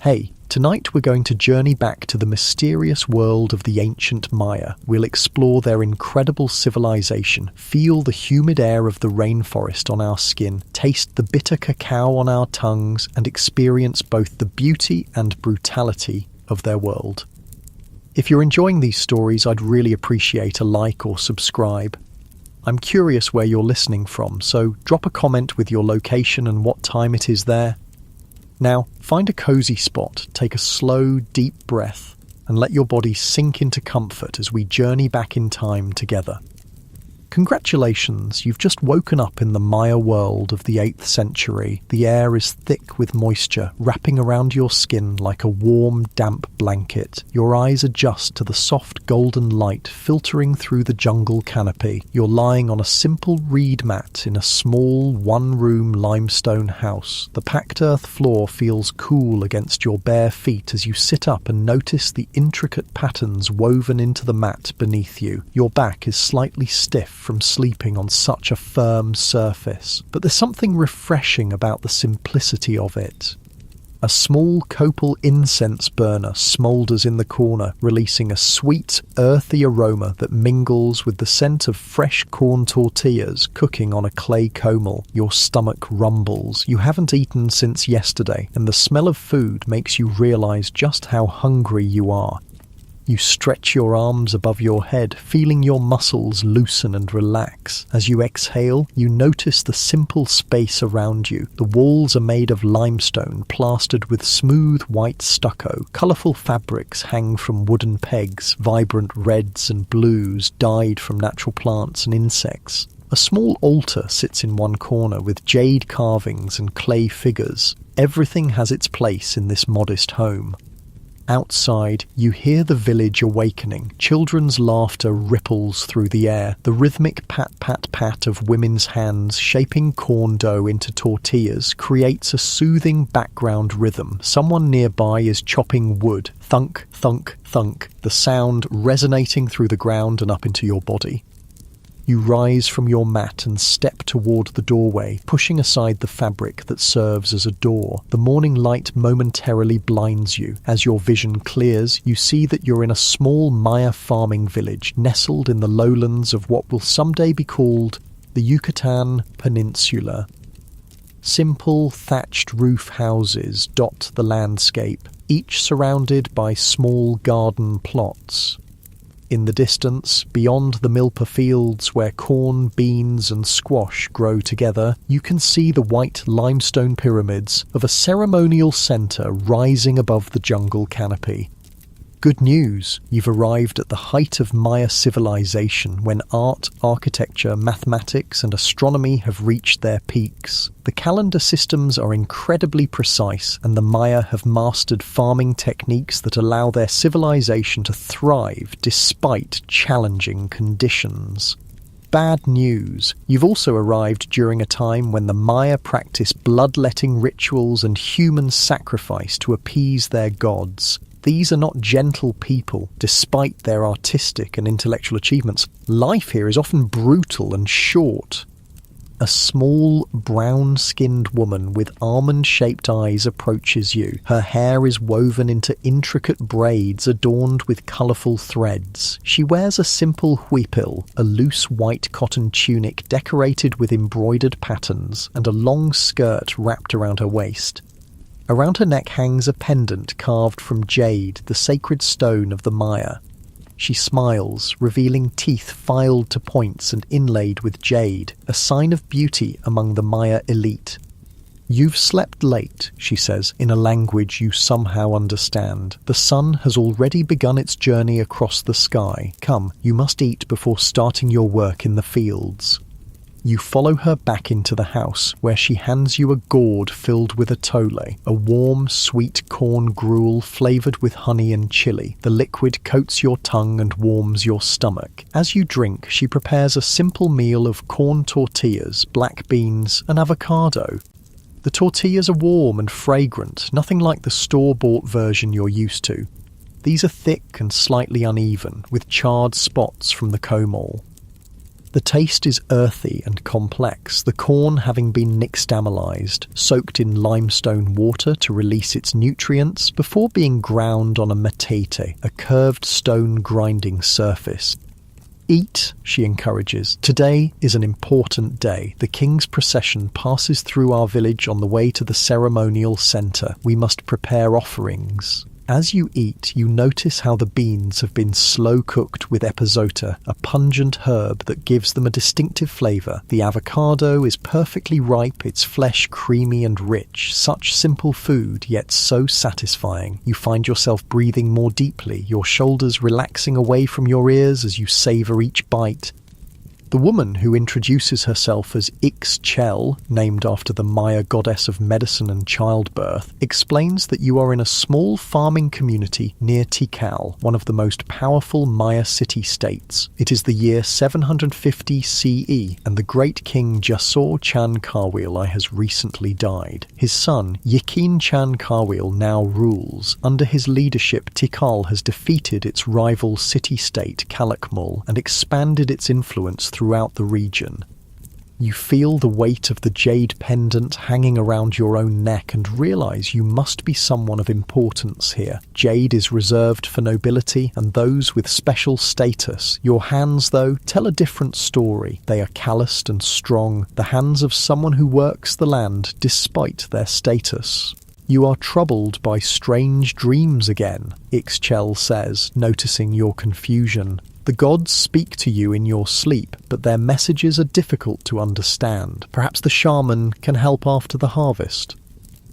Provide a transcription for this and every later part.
Hey, tonight we're going to journey back to the mysterious world of the ancient Maya. We'll explore their incredible civilization, feel the humid air of the rainforest on our skin, taste the bitter cacao on our tongues, and experience both the beauty and brutality of their world. If you're enjoying these stories, I'd really appreciate a like or subscribe. I'm curious where you're listening from, so drop a comment with your location and what time it is there. Now, find a cozy spot, take a slow, deep breath, and let your body sink into comfort as we journey back in time together. Congratulations, you've just woken up in the Maya world of the 8th century. The air is thick with moisture, wrapping around your skin like a warm, damp blanket. Your eyes adjust to the soft golden light filtering through the jungle canopy. You're lying on a simple reed mat in a small, one-room limestone house. The packed earth floor feels cool against your bare feet as you sit up and notice the intricate patterns woven into the mat beneath you. Your back is slightly stiff from sleeping on such a firm surface, but there's something refreshing about the simplicity of it. A small copal incense burner smoulders in the corner, releasing a sweet, earthy aroma that mingles with the scent of fresh corn tortillas cooking on a clay comel. Your stomach rumbles. You haven't eaten since yesterday, and the smell of food makes you realize just how hungry you are. You stretch your arms above your head, feeling your muscles loosen and relax. As you exhale, you notice the simple space around you. The walls are made of limestone, plastered with smooth white stucco. Colourful fabrics hang from wooden pegs, vibrant reds and blues dyed from natural plants and insects. A small altar sits in one corner with jade carvings and clay figures. Everything has its place in this modest home. Outside, you hear the village awakening. Children's laughter ripples through the air. The rhythmic pat-pat-pat of women's hands shaping corn dough into tortillas creates a soothing background rhythm. Someone nearby is chopping wood. Thunk, thunk, thunk, the sound resonating through the ground and up into your body. You rise from your mat and step toward the doorway, pushing aside the fabric that serves as a door. The morning light momentarily blinds you. As your vision clears, you see that you're in a small Maya farming village, nestled in the lowlands of what will someday be called the Yucatan Peninsula. Simple, thatched roof houses dot the landscape, each surrounded by small garden plots. In the distance, beyond the milpa fields where corn, beans and squash grow together, you can see the white limestone pyramids of a ceremonial centre rising above the jungle canopy. Good news, you've arrived at the height of Maya civilization when art, architecture, mathematics and astronomy have reached their peaks. The calendar systems are incredibly precise, and the Maya have mastered farming techniques that allow their civilization to thrive despite challenging conditions. Bad news, you've also arrived during a time when the Maya practiced bloodletting rituals and human sacrifice to appease their gods. These are not gentle people, despite their artistic and intellectual achievements. Life here is often brutal and short. A small, brown-skinned woman with almond-shaped eyes approaches you. Her hair is woven into intricate braids adorned with colourful threads. She wears a simple huipil, a loose white cotton tunic decorated with embroidered patterns, and a long skirt wrapped around her waist. Around her neck hangs a pendant carved from jade, the sacred stone of the Maya. She smiles, revealing teeth filed to points and inlaid with jade, a sign of beauty among the Maya elite. "You've slept late," she says, in a language you somehow understand. "The sun has already begun its journey across the sky. Come, you must eat before starting your work in the fields." You follow her back into the house, where she hands you a gourd filled with atole, a warm, sweet corn gruel flavoured with honey and chili. The liquid coats your tongue and warms your stomach. As you drink, she prepares a simple meal of corn tortillas, black beans, and avocado. The tortillas are warm and fragrant, nothing like the store-bought version you're used to. These are thick and slightly uneven, with charred spots from the comol. The taste is earthy and complex, the corn having been nixtamalized, soaked in limestone water to release its nutrients before being ground on a matete, a curved stone grinding surface. Eat, she encourages. Today is an important day. The king's procession passes through our village on the way to the ceremonial centre. We must prepare offerings. As you eat, you notice how the beans have been slow-cooked with epizota, a pungent herb that gives them a distinctive flavour. The avocado is perfectly ripe, its flesh creamy and rich. Such simple food, yet so satisfying. You find yourself breathing more deeply, your shoulders relaxing away from your ears as you savour each bite. The woman, who introduces herself as Ixchel, named after the Maya goddess of medicine and childbirth, explains that you are in a small farming community near Tikal, one of the most powerful Maya city-states. It is the year 750 CE, and the great king Jasor Chan Kawil has recently died. His son, Yikin Chan Kawil, now rules. Under his leadership, Tikal has defeated its rival city-state Calakmul and expanded its influence throughout the region. You feel the weight of the jade pendant hanging around your own neck and realise you must be someone of importance here. Jade is reserved for nobility and those with special status. Your hands, though, tell a different story. They are calloused and strong, the hands of someone who works the land despite their status. You are troubled by strange dreams again, Ixchel says, noticing your confusion. The gods speak to you in your sleep, but their messages are difficult to understand. Perhaps the shaman can help after the harvest.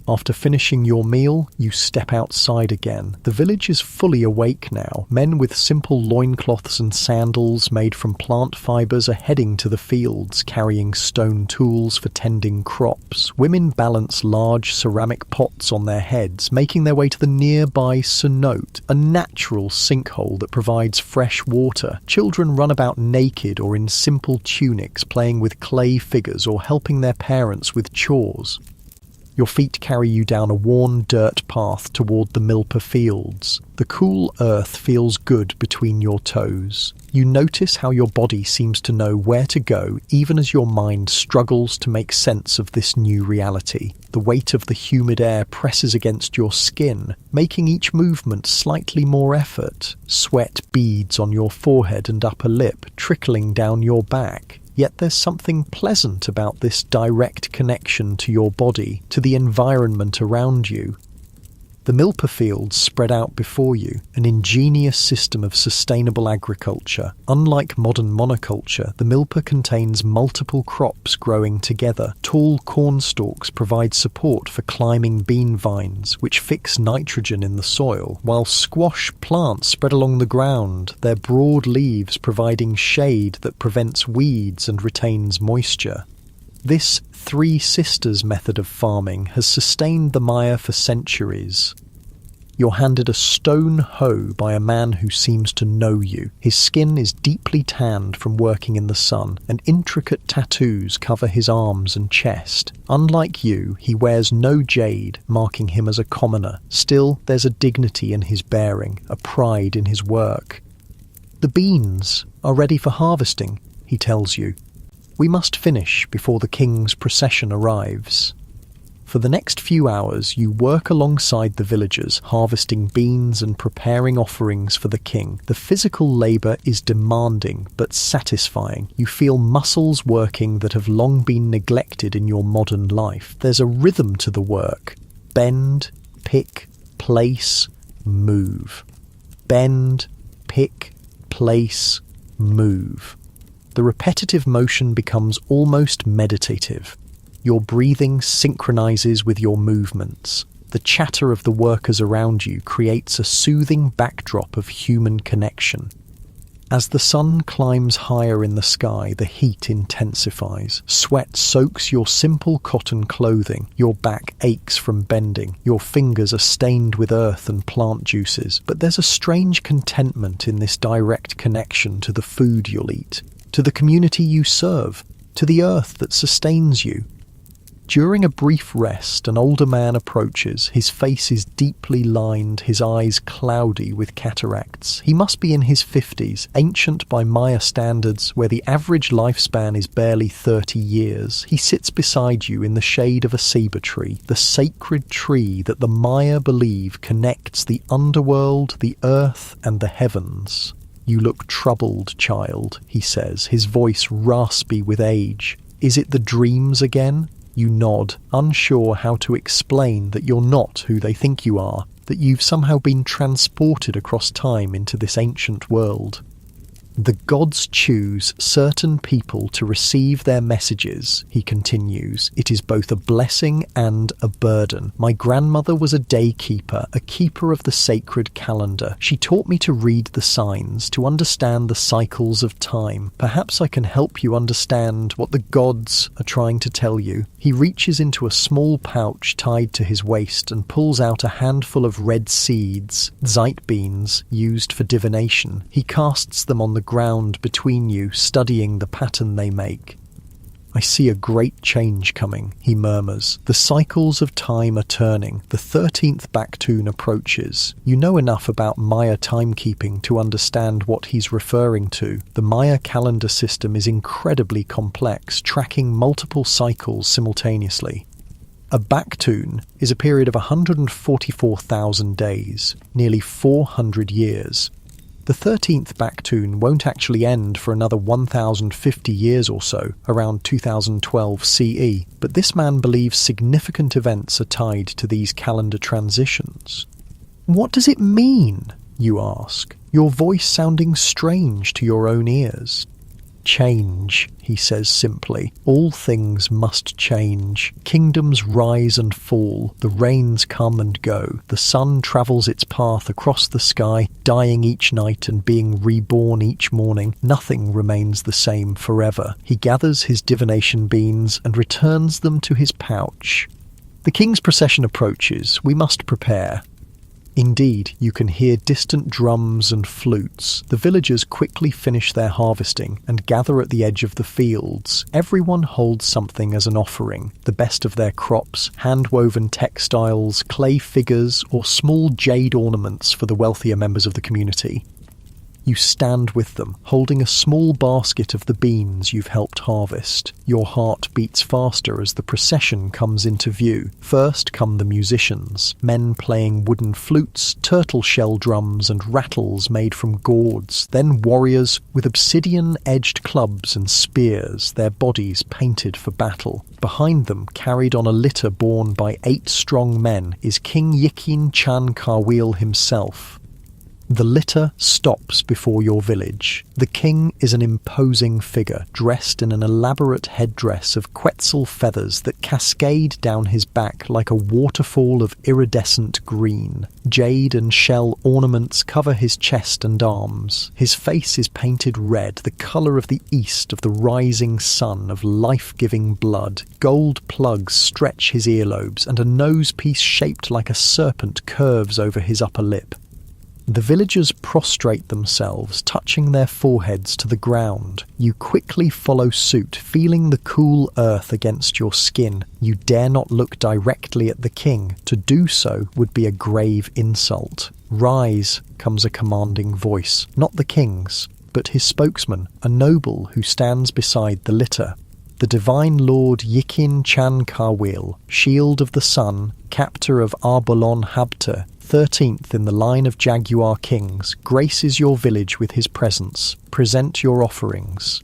After finishing your meal, you step outside again. The village is fully awake now. Men with simple loincloths and sandals made from plant fibres are heading to the fields, carrying stone tools for tending crops. Women balance large ceramic pots on their heads, making their way to the nearby cenote, a natural sinkhole that provides fresh water. Children run about naked or in simple tunics, playing with clay figures or helping their parents with chores. Your feet carry you down a worn dirt path toward the Milpa fields. The cool earth feels good between your toes. You notice how your body seems to know where to go, even as your mind struggles to make sense of this new reality. The weight of the humid air presses against your skin, making each movement slightly more effort. Sweat beads on your forehead and upper lip, trickling down your back. Yet there's something pleasant about this direct connection to your body, to the environment around you. The Milpa fields spread out before you, an ingenious system of sustainable agriculture. Unlike modern monoculture, the Milpa contains multiple crops growing together. Tall corn stalks provide support for climbing bean vines, which fix nitrogen in the soil, while squash plants spread along the ground, their broad leaves providing shade that prevents weeds and retains moisture. This Three Sisters method of farming has sustained the Maya for centuries. You're handed a stone hoe by a man who seems to know you. His skin is deeply tanned from working in the sun, and intricate tattoos cover his arms and chest. Unlike you, he wears no jade, marking him as a commoner. Still, there's a dignity in his bearing, a pride in his work. The beans are ready for harvesting, he tells you. We must finish before the king's procession arrives. For the next few hours, you work alongside the villagers, harvesting beans and preparing offerings for the king. The physical labour is demanding but satisfying. You feel muscles working that have long been neglected in your modern life. There's a rhythm to the work. Bend, pick, place, move. Bend, pick, place, move. The repetitive motion becomes almost meditative. Your breathing synchronizes with your movements. The chatter of the workers around you creates a soothing backdrop of human connection. As the sun climbs higher in the sky, the heat intensifies. Sweat soaks your simple cotton clothing. Your back aches from bending. Your fingers are stained with earth and plant juices. But there's a strange contentment in this direct connection to the food you'll eat, to the community you serve, to the earth that sustains you. During a brief rest, an older man approaches. His face is deeply lined, his eyes cloudy with cataracts. He must be in his 50s, ancient by Maya standards, where the average lifespan is barely 30 years. He sits beside you in the shade of a ceiba tree, the sacred tree that the Maya believe connects the underworld, the earth, and the heavens. "You look troubled, child," he says, his voice raspy with age. "Is it the dreams again?" You nod, unsure how to explain that you're not who they think you are, that you've somehow been transported across time into this ancient world. "The gods choose certain people to receive their messages," he continues. "It is both a blessing and a burden. My grandmother was a day keeper, a keeper of the sacred calendar. She taught me to read the signs, to understand the cycles of time. Perhaps I can help you understand what the gods are trying to tell you." He reaches into a small pouch tied to his waist and pulls out a handful of red seeds, zite beans, used for divination. He casts them on the ground between you, studying the pattern they make. "I see a great change coming," he murmurs. "The cycles of time are turning. The 13th Baktun approaches. You know enough about Maya timekeeping to understand what he's referring to. The Maya calendar system is incredibly complex, tracking multiple cycles simultaneously. A Baktun is a period of 144,000 days, nearly 400 years. The 13th Baktun won't actually end for another 1,050 years or so, around 2012 CE, but this man believes significant events are tied to these calendar transitions. "What does it mean?" you ask, your voice sounding strange to your own ears. "Change," he says simply. "All things must change. Kingdoms rise and fall. The rains come and go. The sun travels its path across the sky, dying each night and being reborn each morning. Nothing remains the same forever." He gathers his divination beans and returns them to his pouch. "The king's procession approaches. We must prepare." Indeed, you can hear distant drums and flutes. The villagers quickly finish their harvesting and gather at the edge of the fields. Everyone holds something as an offering, the best of their crops, hand-woven textiles, clay figures, or small jade ornaments for the wealthier members of the community. You stand with them, holding a small basket of the beans you've helped harvest. Your heart beats faster as the procession comes into view. First come the musicians, men playing wooden flutes, turtle shell drums and rattles made from gourds. Then warriors with obsidian-edged clubs and spears, their bodies painted for battle. Behind them, carried on a litter borne by 8 strong men, is King Yikin Chan Karwil himself. The litter stops before your village. The king is an imposing figure, dressed in an elaborate headdress of quetzal feathers that cascade down his back like a waterfall of iridescent green. Jade and shell ornaments cover his chest and arms. His face is painted red, the colour of the east, of the rising sun, of life-giving blood. Gold plugs stretch his earlobes, and a nose-piece shaped like a serpent curves over his upper lip. The villagers prostrate themselves, touching their foreheads to the ground. You quickly follow suit, feeling the cool earth against your skin. You dare not look directly at the king. To do so would be a grave insult. "Rise," comes a commanding voice, not the king's, but his spokesman, a noble who stands beside the litter. The divine lord Yikin Chan Karwil, shield of the sun, captor of Arbolon Habta, 13th in the line of Jaguar kings, graces your village with his presence. Present your offerings.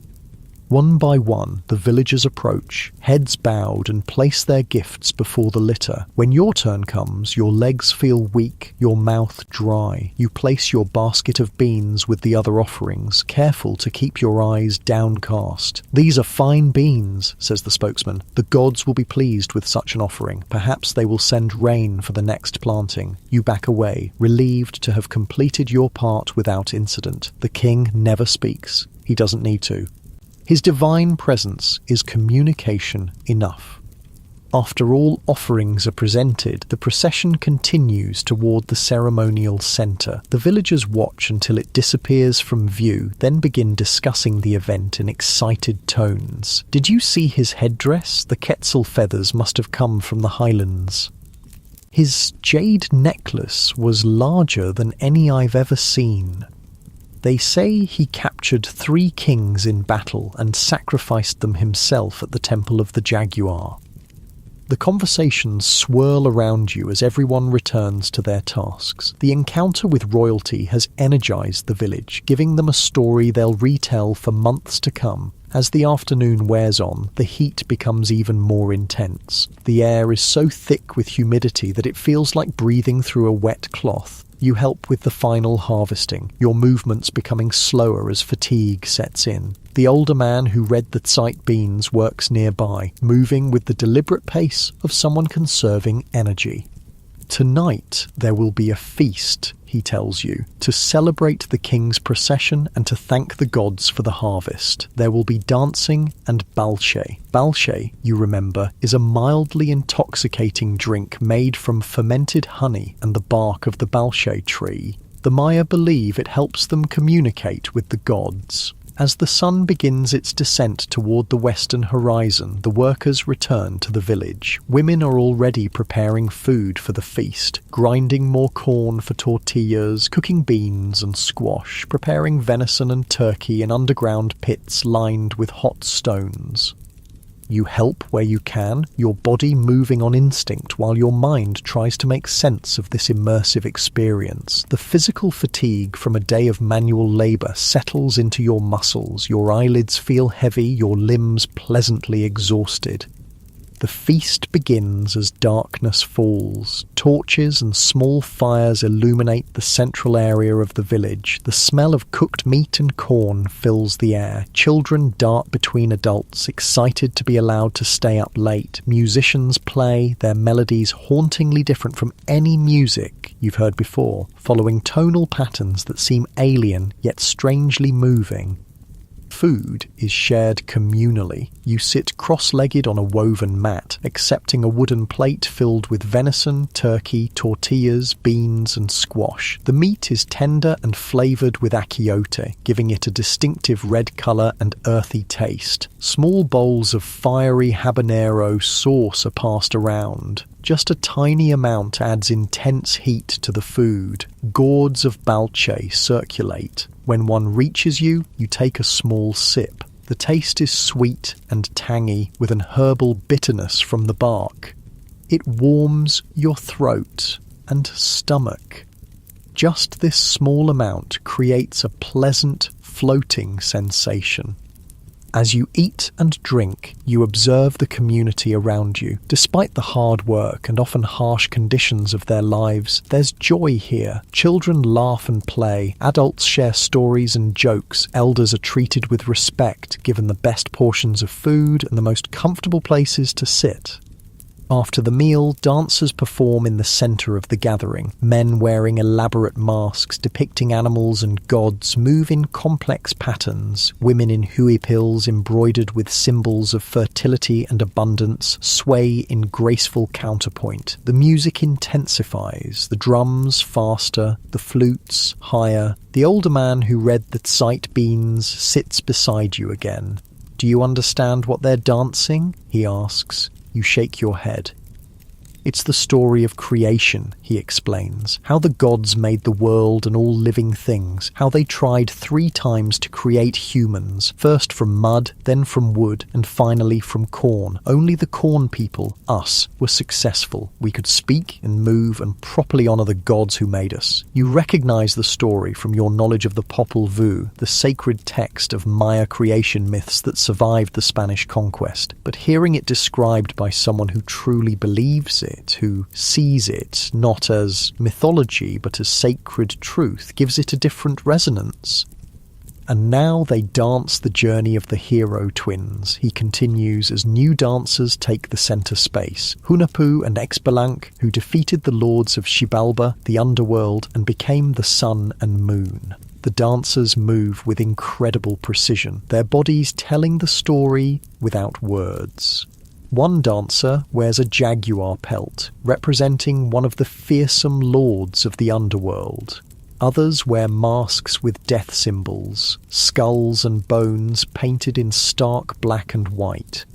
One by one, the villagers approach, heads bowed, and place their gifts before the litter. When your turn comes, your legs feel weak, your mouth dry. You place your basket of beans with the other offerings, careful to keep your eyes downcast. "These are fine beans," says the spokesman. "The gods will be pleased with such an offering. Perhaps they will send rain for the next planting." You back away, relieved to have completed your part without incident. The king never speaks. He doesn't need to. His divine presence is communication enough. After all offerings are presented, the procession continues toward the ceremonial center. The villagers watch until it disappears from view, then begin discussing the event in excited tones. Did you see his headdress? The Quetzal feathers must have come from the highlands. His jade necklace was larger than any I've ever seen. They say he captured 3 kings in battle and sacrificed them himself at the Temple of the Jaguar. The conversations swirl around you as everyone returns to their tasks. The encounter with royalty has energized the village, giving them a story they'll retell for months to come. As the afternoon wears on, the heat becomes even more intense. The air is so thick with humidity that it feels like breathing through a wet cloth. You help with the final harvesting, your movements becoming slower as fatigue sets in. The older man who read the Zeit beans works nearby, moving with the deliberate pace of someone conserving energy. Tonight there will be a feast, he tells you, to celebrate the king's procession and to thank the gods for the harvest. There will be dancing and balshe. Balshe, you remember, is a mildly intoxicating drink made from fermented honey and the bark of the balshe tree. The Maya believe it helps them communicate with the gods. As the sun begins its descent toward the western horizon, the workers return to the village. Women are already preparing food for the feast, grinding more corn for tortillas, cooking beans and squash, preparing venison and turkey in underground pits lined with hot stones. You help where you can, your body moving on instinct while your mind tries to make sense of this immersive experience. The physical fatigue from a day of manual labor settles into your muscles, your eyelids feel heavy, your limbs pleasantly exhausted. The feast begins as darkness falls. Torches and small fires illuminate the central area of the village. The smell of cooked meat and corn fills the air. Children dart between adults, excited to be allowed to stay up late. Musicians play, their melodies hauntingly different from any music you've heard before, following tonal patterns that seem alien yet strangely moving. Food is shared communally. You sit cross-legged on a woven mat, accepting a wooden plate filled with venison, turkey, tortillas, beans and squash. The meat is tender and flavoured with achiote, giving it a distinctive red colour and earthy taste. Small bowls of fiery habanero sauce are passed around. Just a tiny amount adds intense heat to the food. Gourds of balche circulate. When one reaches you, you take a small sip. The taste is sweet and tangy with an herbal bitterness from the bark. It warms your throat and stomach. Just this small amount creates a pleasant, floating sensation. As you eat and drink, you observe the community around you. Despite the hard work and often harsh conditions of their lives, there's joy here. Children laugh and play, adults share stories and jokes, elders are treated with respect, given the best portions of food and the most comfortable places to sit. After the meal, dancers perform in the centre of the gathering. Men wearing elaborate masks depicting animals and gods move in complex patterns. Women in huipils embroidered with symbols of fertility and abundance sway in graceful counterpoint. The music intensifies, the drums faster, the flutes higher. The older man who read the Zeit beans sits beside you again. "Do you understand what they're dancing?" he asks. You shake your head. It's the story of creation, he explains, how the gods made the world and all living things, how they tried 3 times to create humans, first from mud, then from wood, and finally from corn. Only the corn people, us, were successful. We could speak and move and properly honour the gods who made us. You recognise the story from your knowledge of the Popol Vuh, the sacred text of Maya creation myths that survived the Spanish conquest, but hearing it described by someone who truly believes it, who sees it not as mythology but as sacred truth, gives it a different resonance. And now they dance the journey of the hero twins, he continues as new dancers take the centre space. Hunahpu and Xbalanque, who defeated the lords of Xibalba, the underworld, and became the sun and moon. The dancers move with incredible precision, their bodies telling the story without words. One dancer wears a jaguar pelt, representing one of the fearsome lords of the underworld. Others wear masks with death symbols, skulls and bones painted in stark black and white.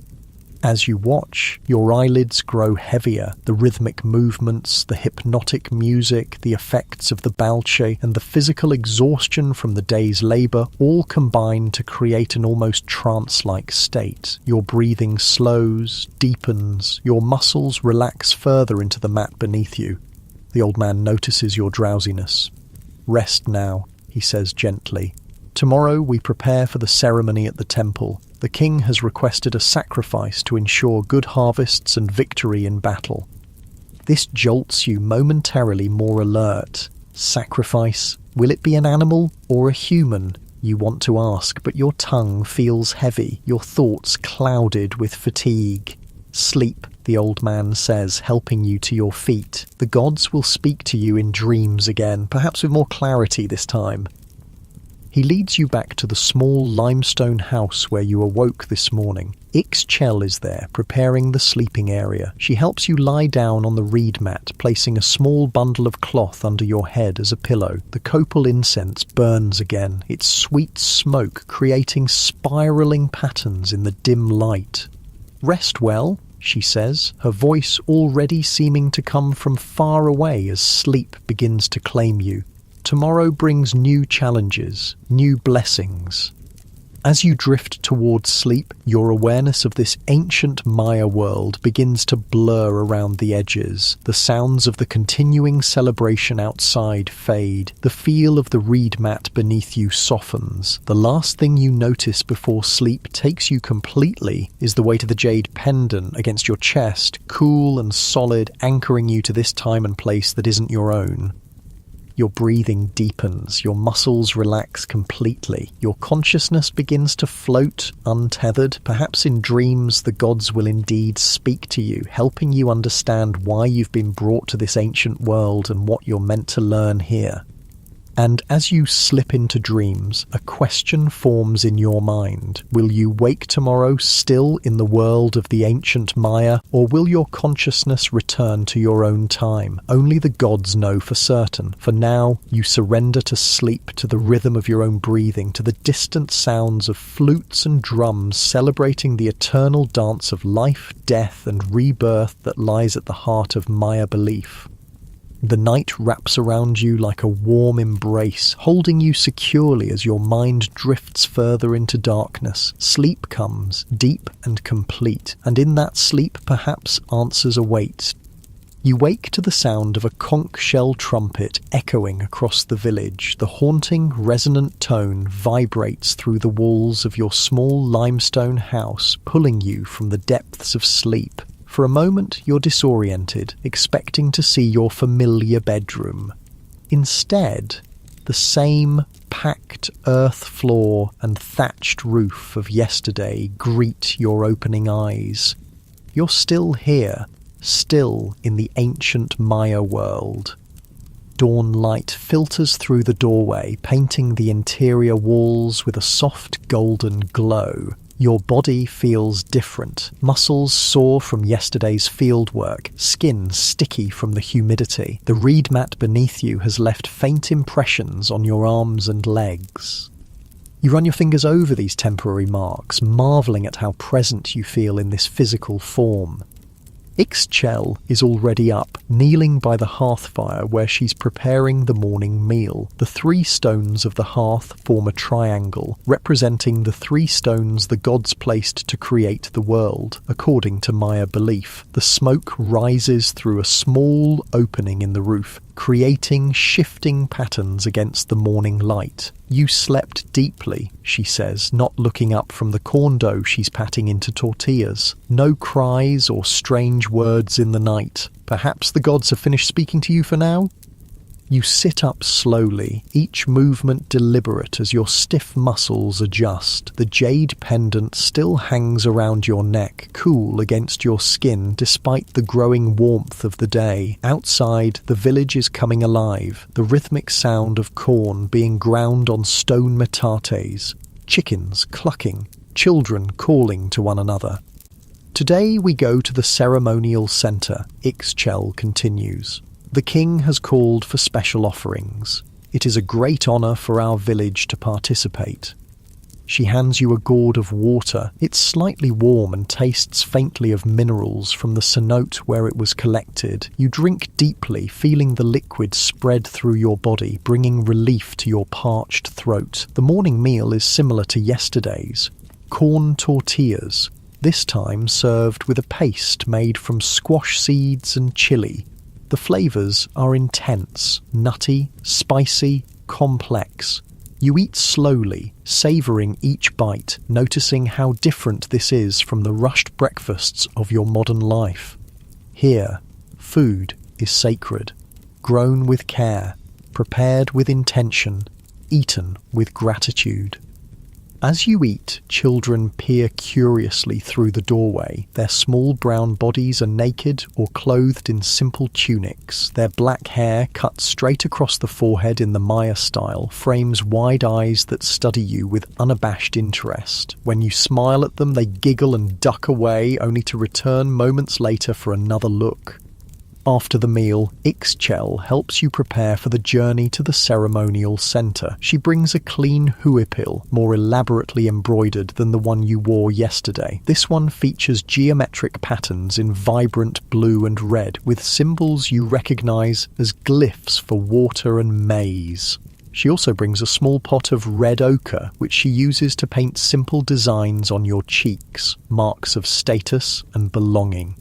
As you watch, your eyelids grow heavier. The rhythmic movements, the hypnotic music, the effects of the balche, and the physical exhaustion from the day's labour all combine to create an almost trance-like state. Your breathing slows, deepens, your muscles relax further into the mat beneath you. The old man notices your drowsiness. "Rest now," he says gently. "Tomorrow we prepare for the ceremony at the temple. The king has requested a sacrifice to ensure good harvests and victory in battle." This jolts you momentarily more alert. Sacrifice? Will it be an animal or a human? You want to ask, but your tongue feels heavy, your thoughts clouded with fatigue. "Sleep," the old man says, helping you to your feet. "The gods will speak to you in dreams again, perhaps with more clarity this time." He leads you back to the small limestone house where you awoke this morning. Ixchel is there, preparing the sleeping area. She helps you lie down on the reed mat, placing a small bundle of cloth under your head as a pillow. The copal incense burns again, its sweet smoke creating spiralling patterns in the dim light. "Rest well," she says, her voice already seeming to come from far away as sleep begins to claim you. Tomorrow brings new challenges, new blessings. As you drift towards sleep, your awareness of this ancient Maya world begins to blur around the edges. The sounds of the continuing celebration outside fade. The feel of the reed mat beneath you softens. The last thing you notice before sleep takes you completely is the weight of the jade pendant against your chest, cool and solid, anchoring you to this time and place that isn't your own. Your breathing deepens, your muscles relax completely, your consciousness begins to float untethered. Perhaps in dreams the gods will indeed speak to you, helping you understand why you've been brought to this ancient world and what you're meant to learn here. And as you slip into dreams, a question forms in your mind. Will you wake tomorrow still in the world of the ancient Maya, or will your consciousness return to your own time? Only the gods know for certain. For now, you surrender to sleep, to the rhythm of your own breathing, to the distant sounds of flutes and drums celebrating the eternal dance of life, death, and rebirth that lies at the heart of Maya belief. The night wraps around you like a warm embrace, holding you securely as your mind drifts further into darkness. Sleep comes, deep and complete, and in that sleep perhaps answers await. You wake to the sound of a conch shell trumpet echoing across the village. The haunting, resonant tone vibrates through the walls of your small limestone house, pulling you from the depths of sleep. For a moment, you're disoriented, expecting to see your familiar bedroom. Instead, the same packed earth floor and thatched roof of yesterday greet your opening eyes. You're still here, still in the ancient Maya world. Dawn light filters through the doorway, painting the interior walls with a soft golden glow. Your body feels different. Muscles sore from yesterday's fieldwork, skin sticky from the humidity. The reed mat beneath you has left faint impressions on your arms and legs. You run your fingers over these temporary marks, marvelling at how present you feel in this physical form. Ixchel is already up, kneeling by the hearth fire where she's preparing the morning meal. The 3 stones of the hearth form a triangle, representing the 3 stones the gods placed to create the world, according to Maya belief. The smoke rises through a small opening in the roof, creating shifting patterns against the morning light. "You slept deeply," she says, not looking up from the corn dough she's patting into tortillas. No cries or strange words in the night. Perhaps the gods have finished speaking to you for now? You sit up slowly, each movement deliberate as your stiff muscles adjust. The jade pendant still hangs around your neck, cool against your skin despite the growing warmth of the day. Outside, the village is coming alive, the rhythmic sound of corn being ground on stone metates, chickens clucking, children calling to one another. Today we go to the ceremonial centre, Ixchel continues. The king has called for special offerings. It is a great honour for our village to participate. She hands you a gourd of water. It's slightly warm and tastes faintly of minerals from the cenote where it was collected. You drink deeply, feeling the liquid spread through your body, bringing relief to your parched throat. The morning meal is similar to yesterday's. Corn tortillas, this time served with a paste made from squash seeds and chili. The flavours are intense, nutty, spicy, complex. You eat slowly, savouring each bite, noticing how different this is from the rushed breakfasts of your modern life. Here, food is sacred, grown with care, prepared with intention, eaten with gratitude. As you eat, children peer curiously through the doorway. Their small brown bodies are naked or clothed in simple tunics. Their black hair, cut straight across the forehead in the Maya style, frames wide eyes that study you with unabashed interest. When you smile at them, they giggle and duck away, only to return moments later for another look. After the meal, Ixchel helps you prepare for the journey to the ceremonial centre. She brings a clean huipil, more elaborately embroidered than the one you wore yesterday. This one features geometric patterns in vibrant blue and red, with symbols you recognise as glyphs for water and maize. She also brings a small pot of red ochre, which she uses to paint simple designs on your cheeks, marks of status and belonging.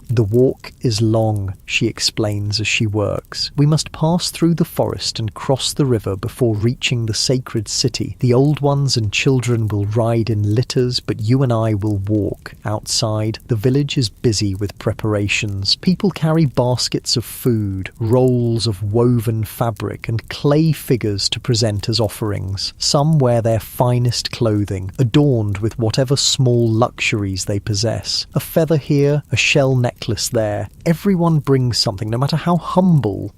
The walk is long, she explains as she works. We must pass through the forest and cross the river before reaching the sacred city. The old ones and children will ride in litters, but you and I will walk. Outside, the village is busy with preparations. People carry baskets of food, rolls of woven fabric, and clay figures to present as offerings. Some wear their finest clothing, adorned with whatever small luxuries they possess. A feather here, a shell necklace there. Everyone brings something, no matter how humble.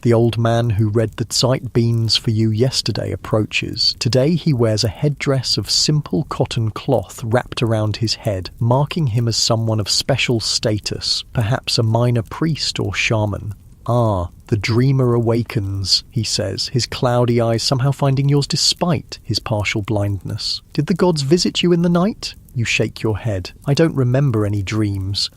The old man who read the Zeit beans for you yesterday approaches. Today he wears a headdress of simple cotton cloth wrapped around his head, marking him as someone of special status, perhaps a minor priest or shaman. Ah, the dreamer awakens, he says, his cloudy eyes somehow finding yours despite his partial blindness. Did the gods visit you in the night? You shake your head. I don't remember any dreams.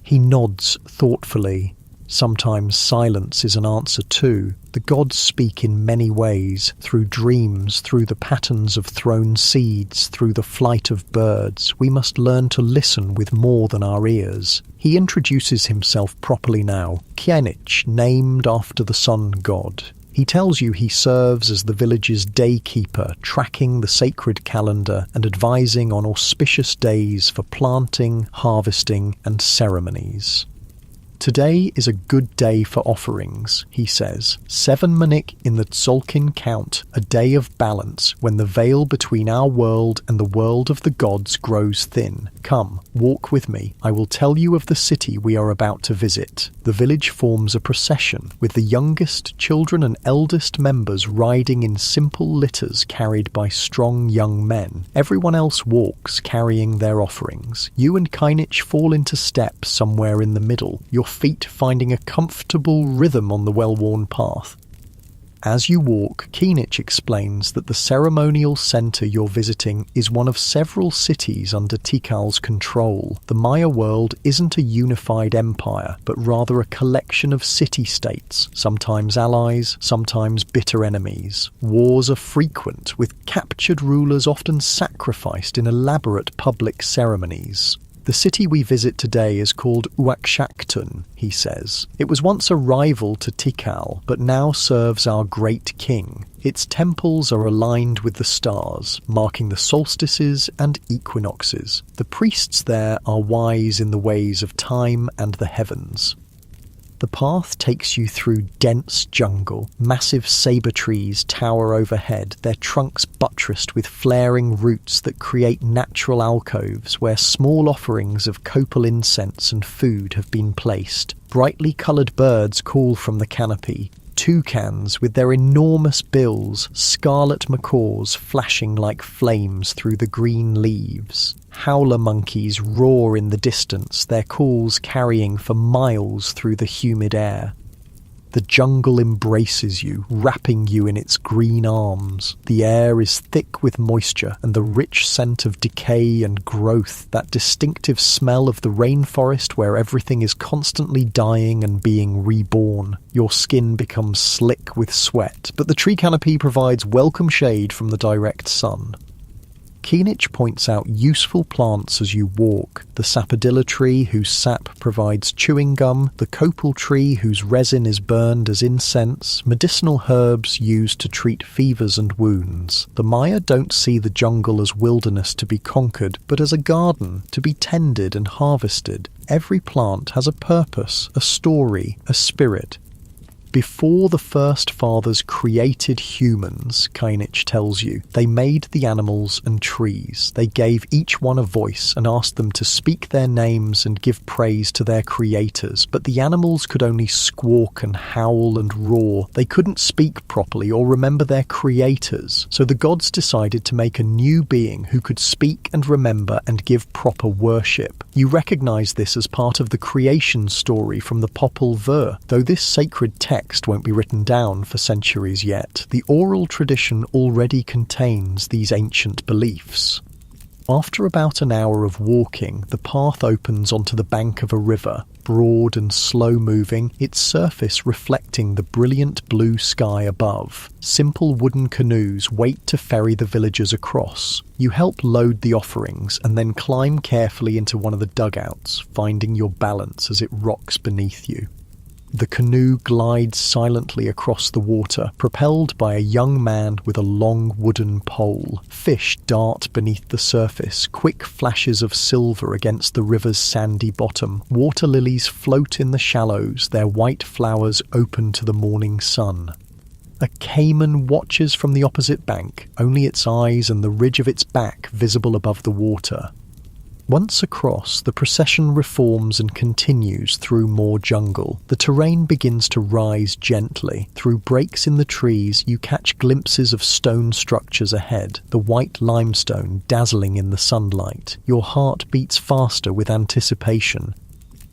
He nods thoughtfully. Sometimes silence is an answer too. The gods speak in many ways, through dreams, through the patterns of thrown seeds, through the flight of birds. We must learn to listen with more than our ears. He introduces himself properly now. Kienich, named after the sun god. He tells you he serves as the village's daykeeper, tracking the sacred calendar and advising on auspicious days for planting, harvesting, and ceremonies. Today is a good day for offerings, he says. 7 Manik in the Tzolkin count, a day of balance, when the veil between our world and the world of the gods grows thin. Come, walk with me. I will tell you of the city we are about to visit. The village forms a procession, with the youngest, children and eldest members riding in simple litters carried by strong young men. Everyone else walks, carrying their offerings. You and Kienich fall into step somewhere in the middle, your feet finding a comfortable rhythm on the well-worn path. As you walk, Kienich explains that the ceremonial centre you're visiting is one of several cities under Tikal's control. The Maya world isn't a unified empire, but rather a collection of city-states, sometimes allies, sometimes bitter enemies. Wars are frequent, with captured rulers often sacrificed in elaborate public ceremonies. The city we visit today is called Uakshaktun, he says. It was once a rival to Tikal, but now serves our great king. Its temples are aligned with the stars, marking the solstices and equinoxes. The priests there are wise in the ways of time and the heavens. The path takes you through dense jungle. Massive sabre trees tower overhead, their trunks buttressed with flaring roots that create natural alcoves where small offerings of copal incense and food have been placed. Brightly coloured birds call from the canopy. toucans with their enormous bills, scarlet macaws flashing like flames through the green leaves. Howler monkeys roar in the distance, their calls carrying for miles through the humid air. The jungle embraces you, wrapping you in its green arms. The air is thick with moisture and the rich scent of decay and growth, that distinctive smell of the rainforest where everything is constantly dying and being reborn. Your skin becomes slick with sweat, but the tree canopy provides welcome shade from the direct sun. Keenich points out useful plants as you walk: the sapodilla tree, whose sap provides chewing gum, the copal tree, whose resin is burned as incense, medicinal herbs used to treat fevers and wounds. The Maya don't see the jungle as wilderness to be conquered, but as a garden to be tended and harvested. Every plant has a purpose, a story, a spirit. Before the first fathers created humans, Keenich tells you, they made the animals and trees. They gave each one a voice and asked them to speak their names and give praise to their creators. But the animals could only squawk and howl and roar. They couldn't speak properly or remember their creators. So the gods decided to make a new being who could speak and remember and give proper worship. You recognize this as part of the creation story from the Popol Vuh. Though this sacred text won't be written down for centuries yet, the oral tradition already contains these ancient beliefs. After about an hour of walking, the path opens onto the bank of a river, broad and slow-moving, its surface reflecting the brilliant blue sky above. Simple wooden canoes wait to ferry the villagers across. You help load the offerings and then climb carefully into one of the dugouts, finding your balance as it rocks beneath you. The canoe glides silently across the water, propelled by a young man with a long wooden pole. Fish dart beneath the surface, quick flashes of silver against the river's sandy bottom. Water lilies float in the shallows, their white flowers open to the morning sun. A caiman watches from the opposite bank, only its eyes and the ridge of its back visible above the water. Once across, the procession reforms and continues through more jungle. The terrain begins to rise gently. Through breaks in the trees, you catch glimpses of stone structures ahead, the white limestone dazzling in the sunlight. Your heart beats faster with anticipation.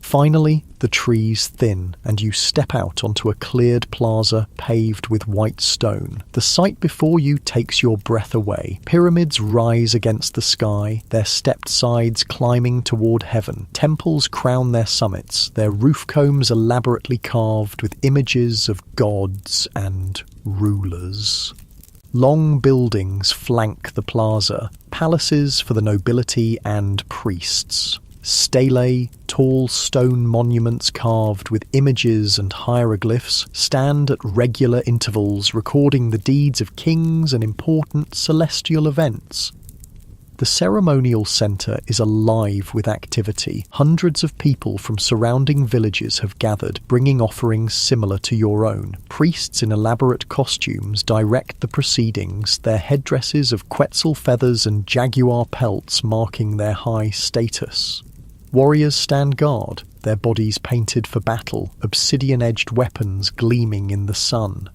Finally, the trees thin, and you step out onto a cleared plaza paved with white stone. The sight before you takes your breath away. Pyramids rise against the sky, their stepped sides climbing toward heaven. Temples crown their summits, their roof combs elaborately carved with images of gods and rulers. Long buildings flank the plaza, palaces for the nobility and priests. Stelae, tall stone monuments carved with images and hieroglyphs, stand at regular intervals recording the deeds of kings and important celestial events. The ceremonial centre is alive with activity. Hundreds of people from surrounding villages have gathered, bringing offerings similar to your own. Priests in elaborate costumes direct the proceedings, their headdresses of quetzal feathers and jaguar pelts marking their high status. Warriors stand guard, their bodies painted for battle, obsidian-edged weapons gleaming in the sun.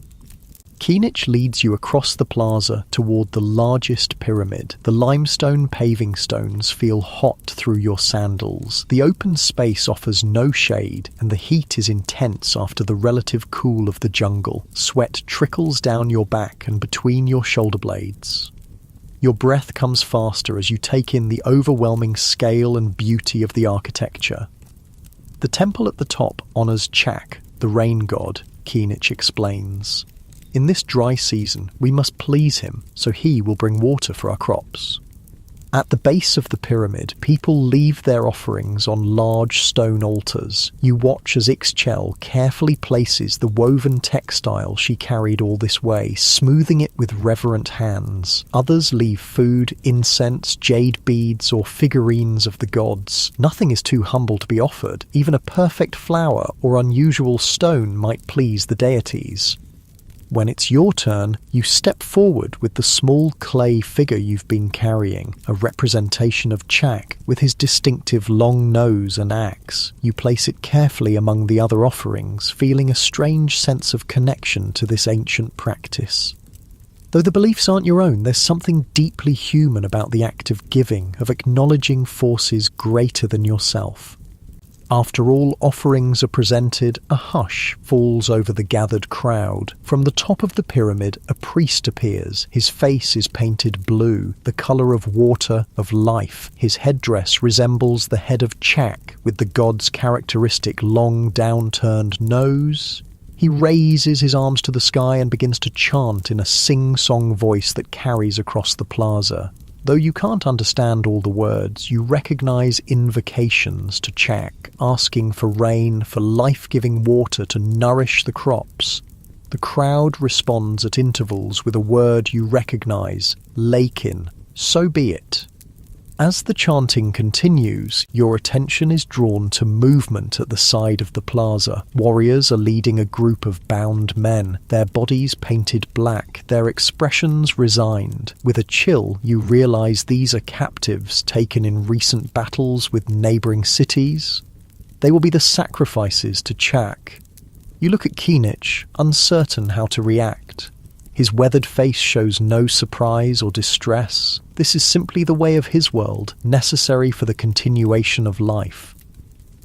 Keenich leads you across the plaza toward the largest pyramid. The limestone paving stones feel hot through your sandals. The open space offers no shade, and the heat is intense after the relative cool of the jungle. Sweat trickles down your back and between your shoulder blades. Your breath comes faster as you take in the overwhelming scale and beauty of the architecture. The temple at the top honors Chak, the rain god, Keenich explains. In this dry season, we must please him, so he will bring water for our crops. At the base of the pyramid, people leave their offerings on large stone altars. You watch as Ixchel carefully places the woven textile she carried all this way, smoothing it with reverent hands. Others leave food, incense, jade beads, or figurines of the gods. Nothing is too humble to be offered. Even a perfect flower or unusual stone might please the deities. When it's your turn, you step forward with the small clay figure you've been carrying, a representation of Chak with his distinctive long nose and axe. You place it carefully among the other offerings, feeling a strange sense of connection to this ancient practice. Though the beliefs aren't your own, there's something deeply human about the act of giving, of acknowledging forces greater than yourself. After all offerings are presented, a hush falls over the gathered crowd. From the top of the pyramid, a priest appears. His face is painted blue, the colour of water, of life. His headdress resembles the head of Chak, with the god's characteristic long downturned nose. He raises his arms to the sky and begins to chant in a sing-song voice that carries across the plaza. Though you can't understand all the words, you recognize invocations to Chak, asking for rain, for life-giving water to nourish the crops. The crowd responds at intervals with a word you recognize, Lakin. So be it. As the chanting continues, your attention is drawn to movement at the side of the plaza. Warriors are leading a group of bound men, their bodies painted black, their expressions resigned. With a chill, you realize these are captives taken in recent battles with neighboring cities. They will be the sacrifices to Chak. You look at Kinich, uncertain how to react. His weathered face shows no surprise or distress. This is simply the way of his world, necessary for the continuation of life.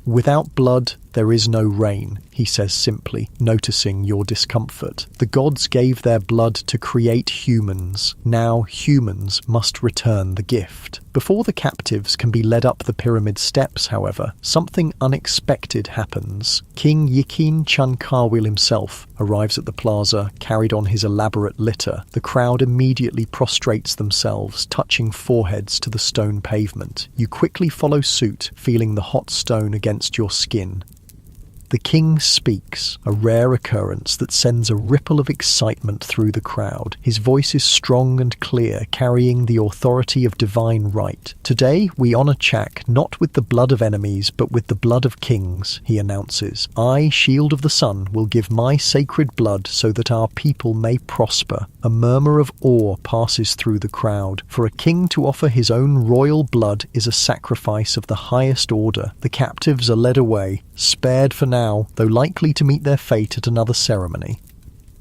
Without blood, there is no rain, he says simply, noticing your discomfort. The gods gave their blood to create humans. Now humans must return the gift. Before the captives can be led up the pyramid steps, however, something unexpected happens. King Yikin Chankawil himself arrives at the plaza, carried on his elaborate litter. The crowd immediately prostrates themselves, touching foreheads to the stone pavement. You quickly follow suit, feeling the hot stone against your skin. The king speaks, a rare occurrence that sends a ripple of excitement through the crowd. His voice is strong and clear, carrying the authority of divine right. Today, we honor Chak not with the blood of enemies, but with the blood of kings, he announces. I, Shield of the Sun, will give my sacred blood so that our people may prosper. A murmur of awe passes through the crowd. For a king to offer his own royal blood is a sacrifice of the highest order. The captives are led away, spared for now, though likely to meet their fate at another ceremony.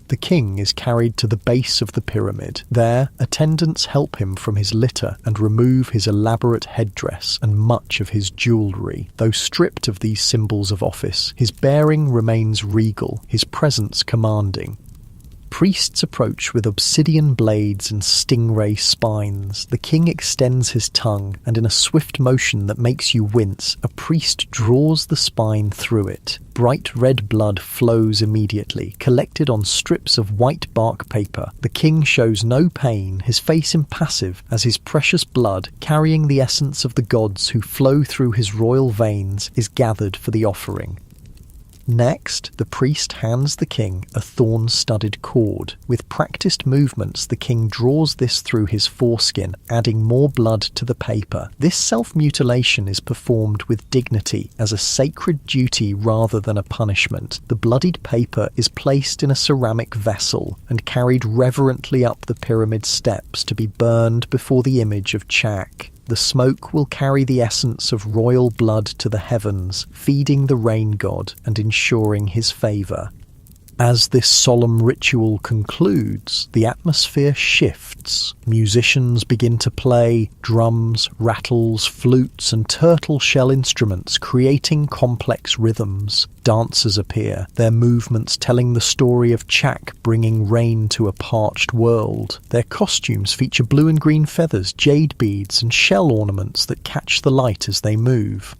The king is carried to the base of the pyramid. There, attendants help him from his litter and remove his elaborate headdress and much of his jewellery. Though stripped of these symbols of office, his bearing remains regal, his presence commanding. Priests approach with obsidian blades and stingray spines. The king extends his tongue, and in a swift motion that makes you wince, a priest draws the spine through it. Bright red blood flows immediately, collected on strips of white bark paper. The king shows no pain, his face impassive, as his precious blood, carrying the essence of the gods who flow through his royal veins, is gathered for the offering. Next, the priest hands the king a thorn-studded cord. With practiced movements, the king draws this through his foreskin, adding more blood to the paper. This self-mutilation is performed with dignity, as a sacred duty rather than a punishment. The bloodied paper is placed in a ceramic vessel and carried reverently up the pyramid steps to be burned before the image of Chak. The smoke will carry the essence of royal blood to the heavens, feeding the rain god and ensuring his favour. As this solemn ritual concludes, the atmosphere shifts. Musicians begin to play, drums, rattles, flutes and turtle shell instruments creating complex rhythms. Dancers appear, their movements telling the story of Chak bringing rain to a parched world. Their costumes feature blue and green feathers, jade beads and shell ornaments that catch the light as they move.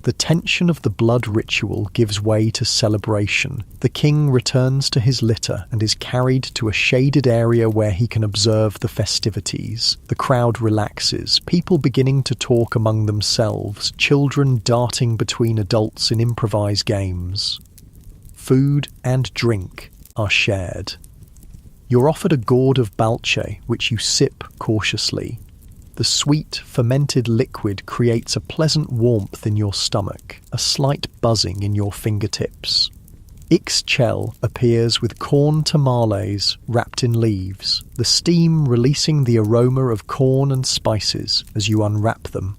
The tension of the blood ritual gives way to celebration. The king returns to his litter and is carried to a shaded area where he can observe the festivities. The crowd relaxes, people beginning to talk among themselves, children darting between adults in improvised games. Food and drink are shared. You're offered a gourd of balche, which you sip cautiously. The sweet, fermented liquid creates a pleasant warmth in your stomach, a slight buzzing in your fingertips. Ixchel appears with corn tamales wrapped in leaves, the steam releasing the aroma of corn and spices as you unwrap them.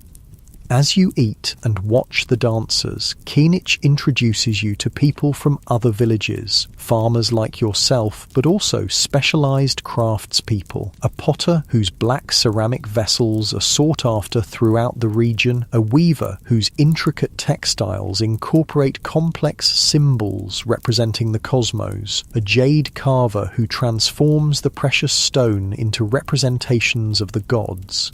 As you eat and watch the dancers, Kinich introduces you to people from other villages, farmers like yourself, but also specialised craftspeople, a potter whose black ceramic vessels are sought after throughout the region, a weaver whose intricate textiles incorporate complex symbols representing the cosmos, a jade carver who transforms the precious stone into representations of the gods.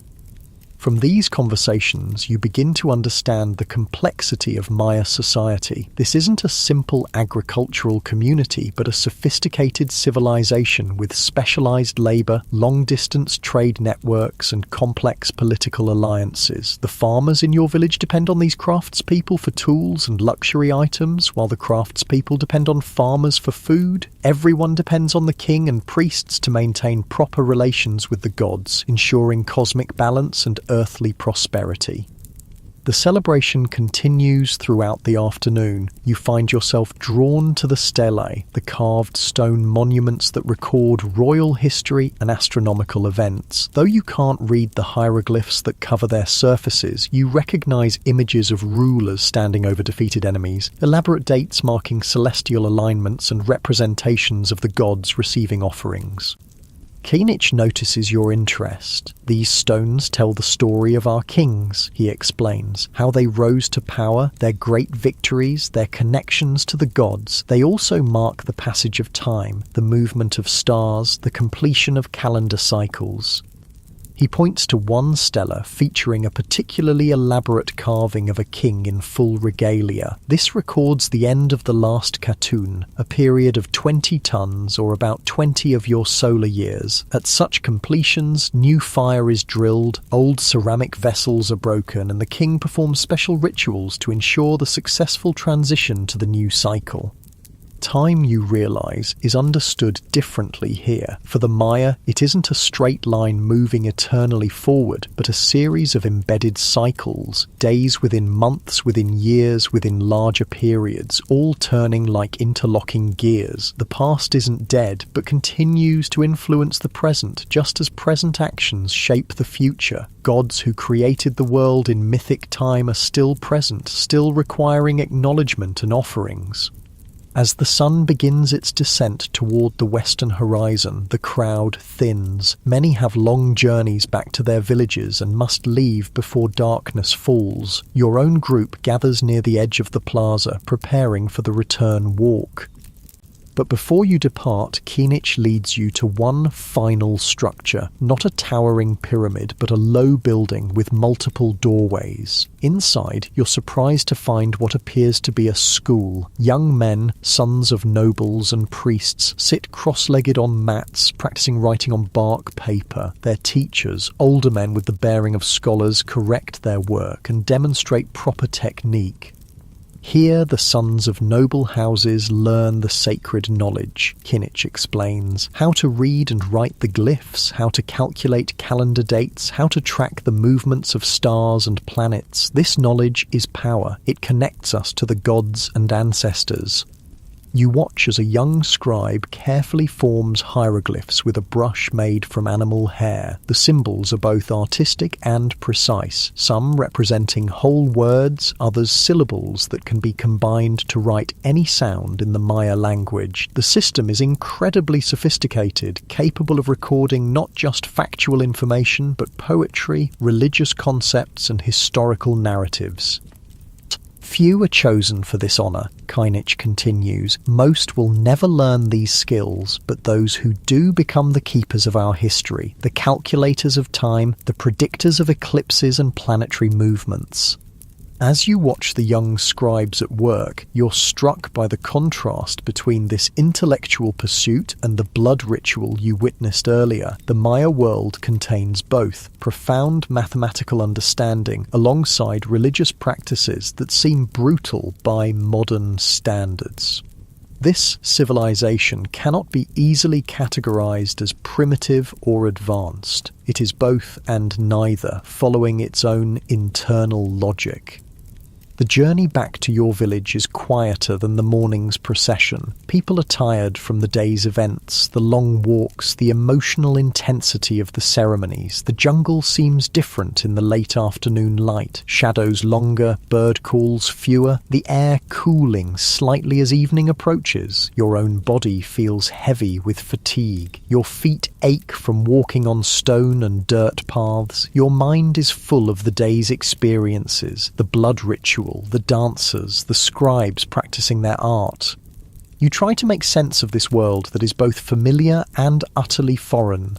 From these conversations, you begin to understand the complexity of Maya society. This isn't a simple agricultural community, but a sophisticated civilization with specialized labor, long-distance trade networks, and complex political alliances. The farmers in your village depend on these craftspeople for tools and luxury items, while the craftspeople depend on farmers for food. Everyone depends on the king and priests to maintain proper relations with the gods, ensuring cosmic balance and earthly prosperity. The celebration continues throughout the afternoon. You find yourself drawn to the stelae, the carved stone monuments that record royal history and astronomical events. Though you can't read the hieroglyphs that cover their surfaces, you recognize images of rulers standing over defeated enemies, elaborate dates marking celestial alignments, and representations of the gods receiving offerings. Kinich notices your interest. These stones tell the story of our kings, he explains, how they rose to power, their great victories, their connections to the gods. They also mark the passage of time, the movement of stars, the completion of calendar cycles. He points to one stela featuring a particularly elaborate carving of a king in full regalia. This records the end of the last Katun, a period of 20 tons or about 20 of your solar years. At such completions, new fire is drilled, old ceramic vessels are broken, and the king performs special rituals to ensure the successful transition to the new cycle. Time, you realize, is understood differently here. For the Maya, it isn't a straight line moving eternally forward, but a series of embedded cycles, days within months, within years, within larger periods, all turning like interlocking gears. The past isn't dead, but continues to influence the present, just as present actions shape the future. Gods who created the world in mythic time are still present, still requiring acknowledgement and offerings. As the sun begins its descent toward the western horizon, the crowd thins. Many have long journeys back to their villages and must leave before darkness falls. Your own group gathers near the edge of the plaza, preparing for the return walk. But before you depart, Kinich leads you to one final structure, not a towering pyramid, but a low building with multiple doorways. Inside, you're surprised to find what appears to be a school. Young men, sons of nobles and priests, sit cross-legged on mats, practicing writing on bark paper. Their teachers, older men with the bearing of scholars, correct their work and demonstrate proper technique. Here the sons of noble houses learn the sacred knowledge, Kinich explains, how to read and write the glyphs, how to calculate calendar dates, how to track the movements of stars and planets. This knowledge is power. It connects us to the gods and ancestors. You watch as a young scribe carefully forms hieroglyphs with a brush made from animal hair. The symbols are both artistic and precise, some representing whole words, others syllables that can be combined to write any sound in the Maya language. The system is incredibly sophisticated, capable of recording not just factual information, but poetry, religious concepts, and historical narratives. Few are chosen for this honour, Kinich continues. Most will never learn these skills, but those who do become the keepers of our history, the calculators of time, the predictors of eclipses and planetary movements. As you watch the young scribes at work, you're struck by the contrast between this intellectual pursuit and the blood ritual you witnessed earlier. The Maya world contains both profound mathematical understanding alongside religious practices that seem brutal by modern standards. This civilization cannot be easily categorized as primitive or advanced. It is both and neither, following its own internal logic. The journey back to your village is quieter than the morning's procession. People are tired from the day's events, the long walks, the emotional intensity of the ceremonies. The jungle seems different in the late afternoon light. Shadows longer, bird calls fewer, the air cooling slightly as evening approaches. Your own body feels heavy with fatigue. Your feet ache from walking on stone and dirt paths. Your mind is full of the day's experiences, the blood ritual, the dancers, the scribes practicing their art. You try to make sense of this world that is both familiar and utterly foreign.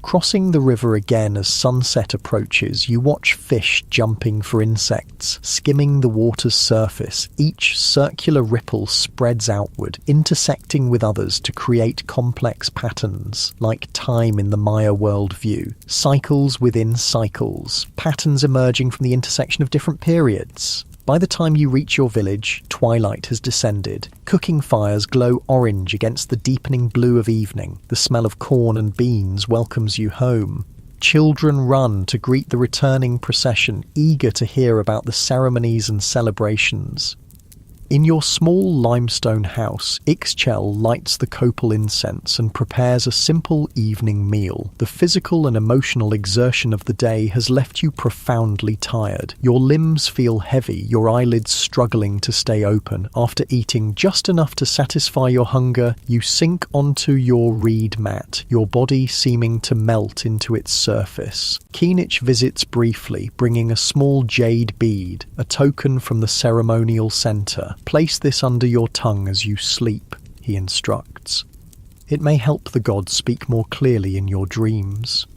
Crossing the river again as sunset approaches, you watch fish jumping for insects, skimming the water's surface. Each circular ripple spreads outward, intersecting with others to create complex patterns, like time in the Maya worldview. Cycles within cycles, patterns emerging from the intersection of different periods. By the time you reach your village, twilight has descended. Cooking fires glow orange against the deepening blue of evening. The smell of corn and beans welcomes you home. Children run to greet the returning procession, eager to hear about the ceremonies and celebrations. In your small limestone house, Ixchel lights the copal incense and prepares a simple evening meal. The physical and emotional exertion of the day has left you profoundly tired. Your limbs feel heavy, your eyelids struggling to stay open. After eating just enough to satisfy your hunger, you sink onto your reed mat, your body seeming to melt into its surface. Kinich visits briefly, bringing a small jade bead, a token from the ceremonial center. Place this under your tongue as you sleep, he instructs. It may help the gods speak more clearly in your dreams.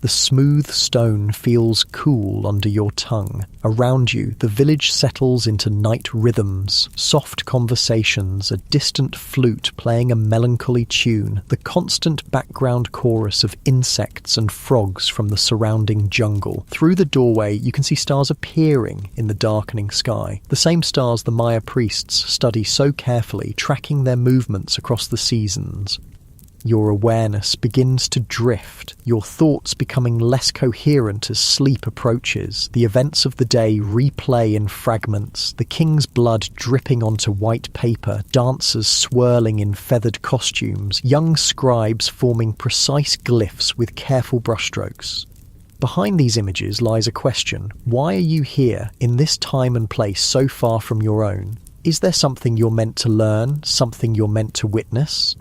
The smooth stone feels cool under your tongue. Around you, the village settles into night rhythms, soft conversations, a distant flute playing a melancholy tune, the constant background chorus of insects and frogs from the surrounding jungle. Through the doorway, you can see stars appearing in the darkening sky, the same stars the Maya priests study so carefully, tracking their movements across the seasons. Your awareness begins to drift, your thoughts becoming less coherent as sleep approaches. The events of the day replay in fragments, the king's blood dripping onto white paper, dancers swirling in feathered costumes, young scribes forming precise glyphs with careful brushstrokes. Behind these images lies a question. Why are you here, in this time and place so far from your own? Is there something you're meant to learn, something you're meant to witness?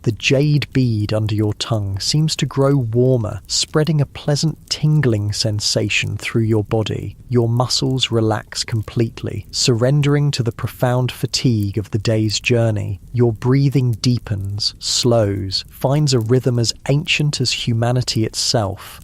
The jade bead under your tongue seems to grow warmer, spreading a pleasant tingling sensation through your body. Your muscles relax completely, surrendering to the profound fatigue of the day's journey. Your breathing deepens, slows, finds a rhythm as ancient as humanity itself.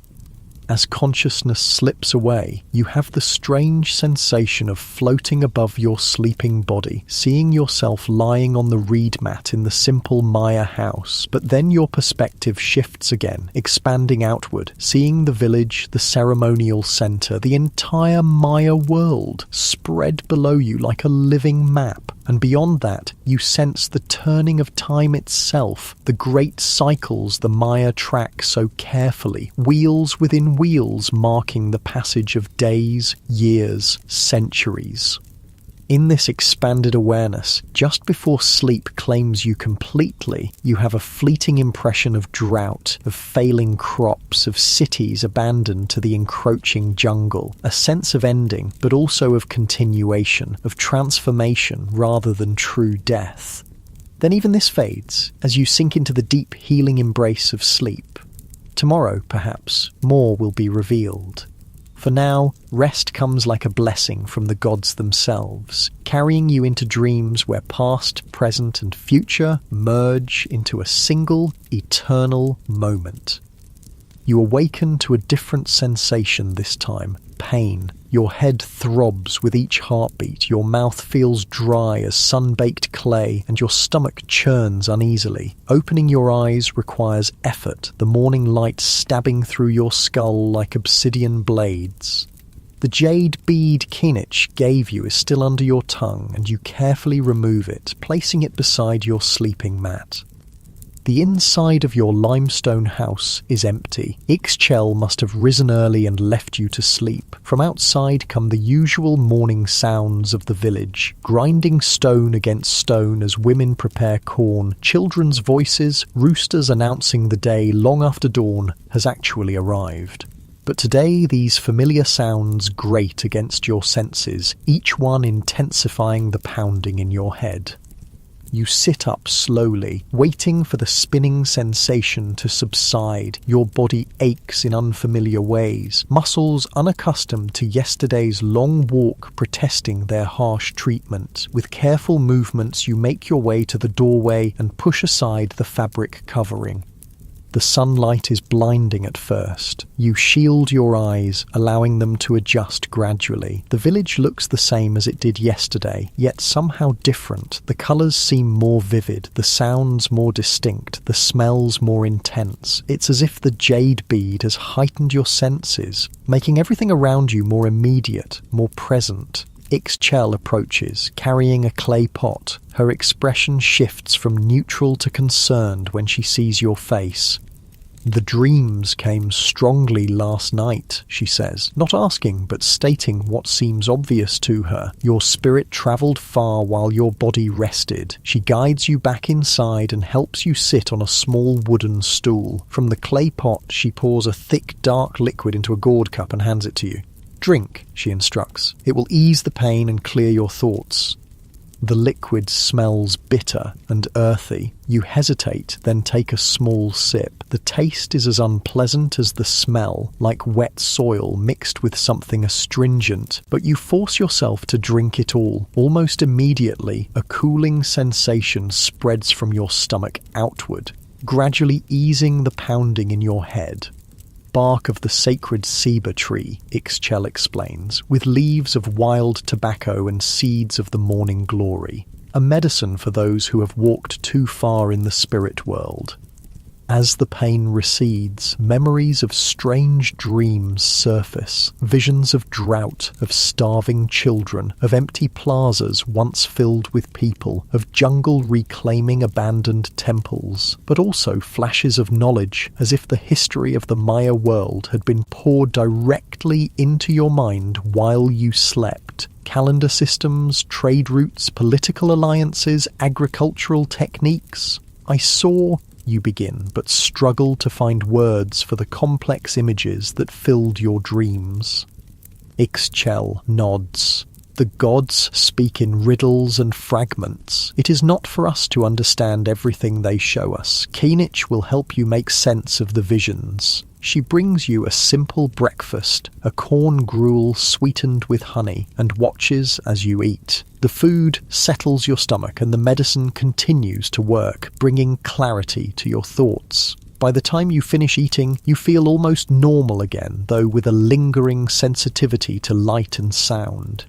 As consciousness slips away, you have the strange sensation of floating above your sleeping body, seeing yourself lying on the reed mat in the simple Maya house. But then your perspective shifts again, expanding outward, seeing the village, the ceremonial center, the entire Maya world spread below you like a living map. And beyond that, you sense the turning of time itself, the great cycles the Maya track so carefully, wheels within wheels marking the passage of days, years, centuries. In this expanded awareness, just before sleep claims you completely, you have a fleeting impression of drought, of failing crops, of cities abandoned to the encroaching jungle, a sense of ending, but also of continuation, of transformation rather than true death. Then even this fades, as you sink into the deep healing embrace of sleep. Tomorrow, perhaps, more will be revealed. For now, rest comes like a blessing from the gods themselves, carrying you into dreams where past, present, and future merge into a single, eternal moment. You awaken to a different sensation this time, pain. Your head throbs with each heartbeat, your mouth feels dry as sun-baked clay, and your stomach churns uneasily. Opening your eyes requires effort, the morning light stabbing through your skull like obsidian blades. The jade bead Kinich gave you is still under your tongue, and you carefully remove it, placing it beside your sleeping mat. The inside of your limestone house is empty. Ixchel must have risen early and left you to sleep. From outside come the usual morning sounds of the village, grinding stone against stone as women prepare corn, children's voices, roosters announcing the day long after dawn has actually arrived. But today these familiar sounds grate against your senses, each one intensifying the pounding in your head. You sit up slowly, waiting for the spinning sensation to subside. Your body aches in unfamiliar ways, muscles unaccustomed to yesterday's long walk protesting their harsh treatment. With careful movements you make your way to the doorway and push aside the fabric covering. The sunlight is blinding at first. You shield your eyes, allowing them to adjust gradually. The village looks the same as it did yesterday, yet somehow different. The colours seem more vivid, the sounds more distinct, the smells more intense. It's as if the jade bead has heightened your senses, making everything around you more immediate, more present. Ixchel approaches, carrying a clay pot. Her expression shifts from neutral to concerned when she sees your face. "The dreams came strongly last night," she says, not asking but stating what seems obvious to her. "Your spirit travelled far while your body rested." She guides you back inside and helps you sit on a small wooden stool. From the clay pot, she pours a thick, dark liquid into a gourd cup and hands it to you. "Drink," she instructs. "It will ease the pain and clear your thoughts." The liquid smells bitter and earthy. You hesitate, then take a small sip. The taste is as unpleasant as the smell, like wet soil mixed with something astringent, but you force yourself to drink it all. Almost immediately, a cooling sensation spreads from your stomach outward, gradually easing the pounding in your head. "Bark of the sacred ceiba tree," Ixchel explains, "with leaves of wild tobacco and seeds of the morning glory. A medicine for those who have walked too far in the spirit world." As the pain recedes, memories of strange dreams surface, visions of drought, of starving children, of empty plazas once filled with people, of jungle reclaiming abandoned temples, but also flashes of knowledge, as if the history of the Maya world had been poured directly into your mind while you slept. Calendar systems, trade routes, political alliances, agricultural techniques. "I saw," you begin, but struggle to find words for the complex images that filled your dreams. Ixchel nods. "The gods speak in riddles and fragments. It is not for us to understand everything they show us. Kinich will help you make sense of the visions." She brings you a simple breakfast, a corn gruel sweetened with honey, and watches as you eat. The food settles your stomach and the medicine continues to work, bringing clarity to your thoughts. By the time you finish eating, you feel almost normal again, though with a lingering sensitivity to light and sound.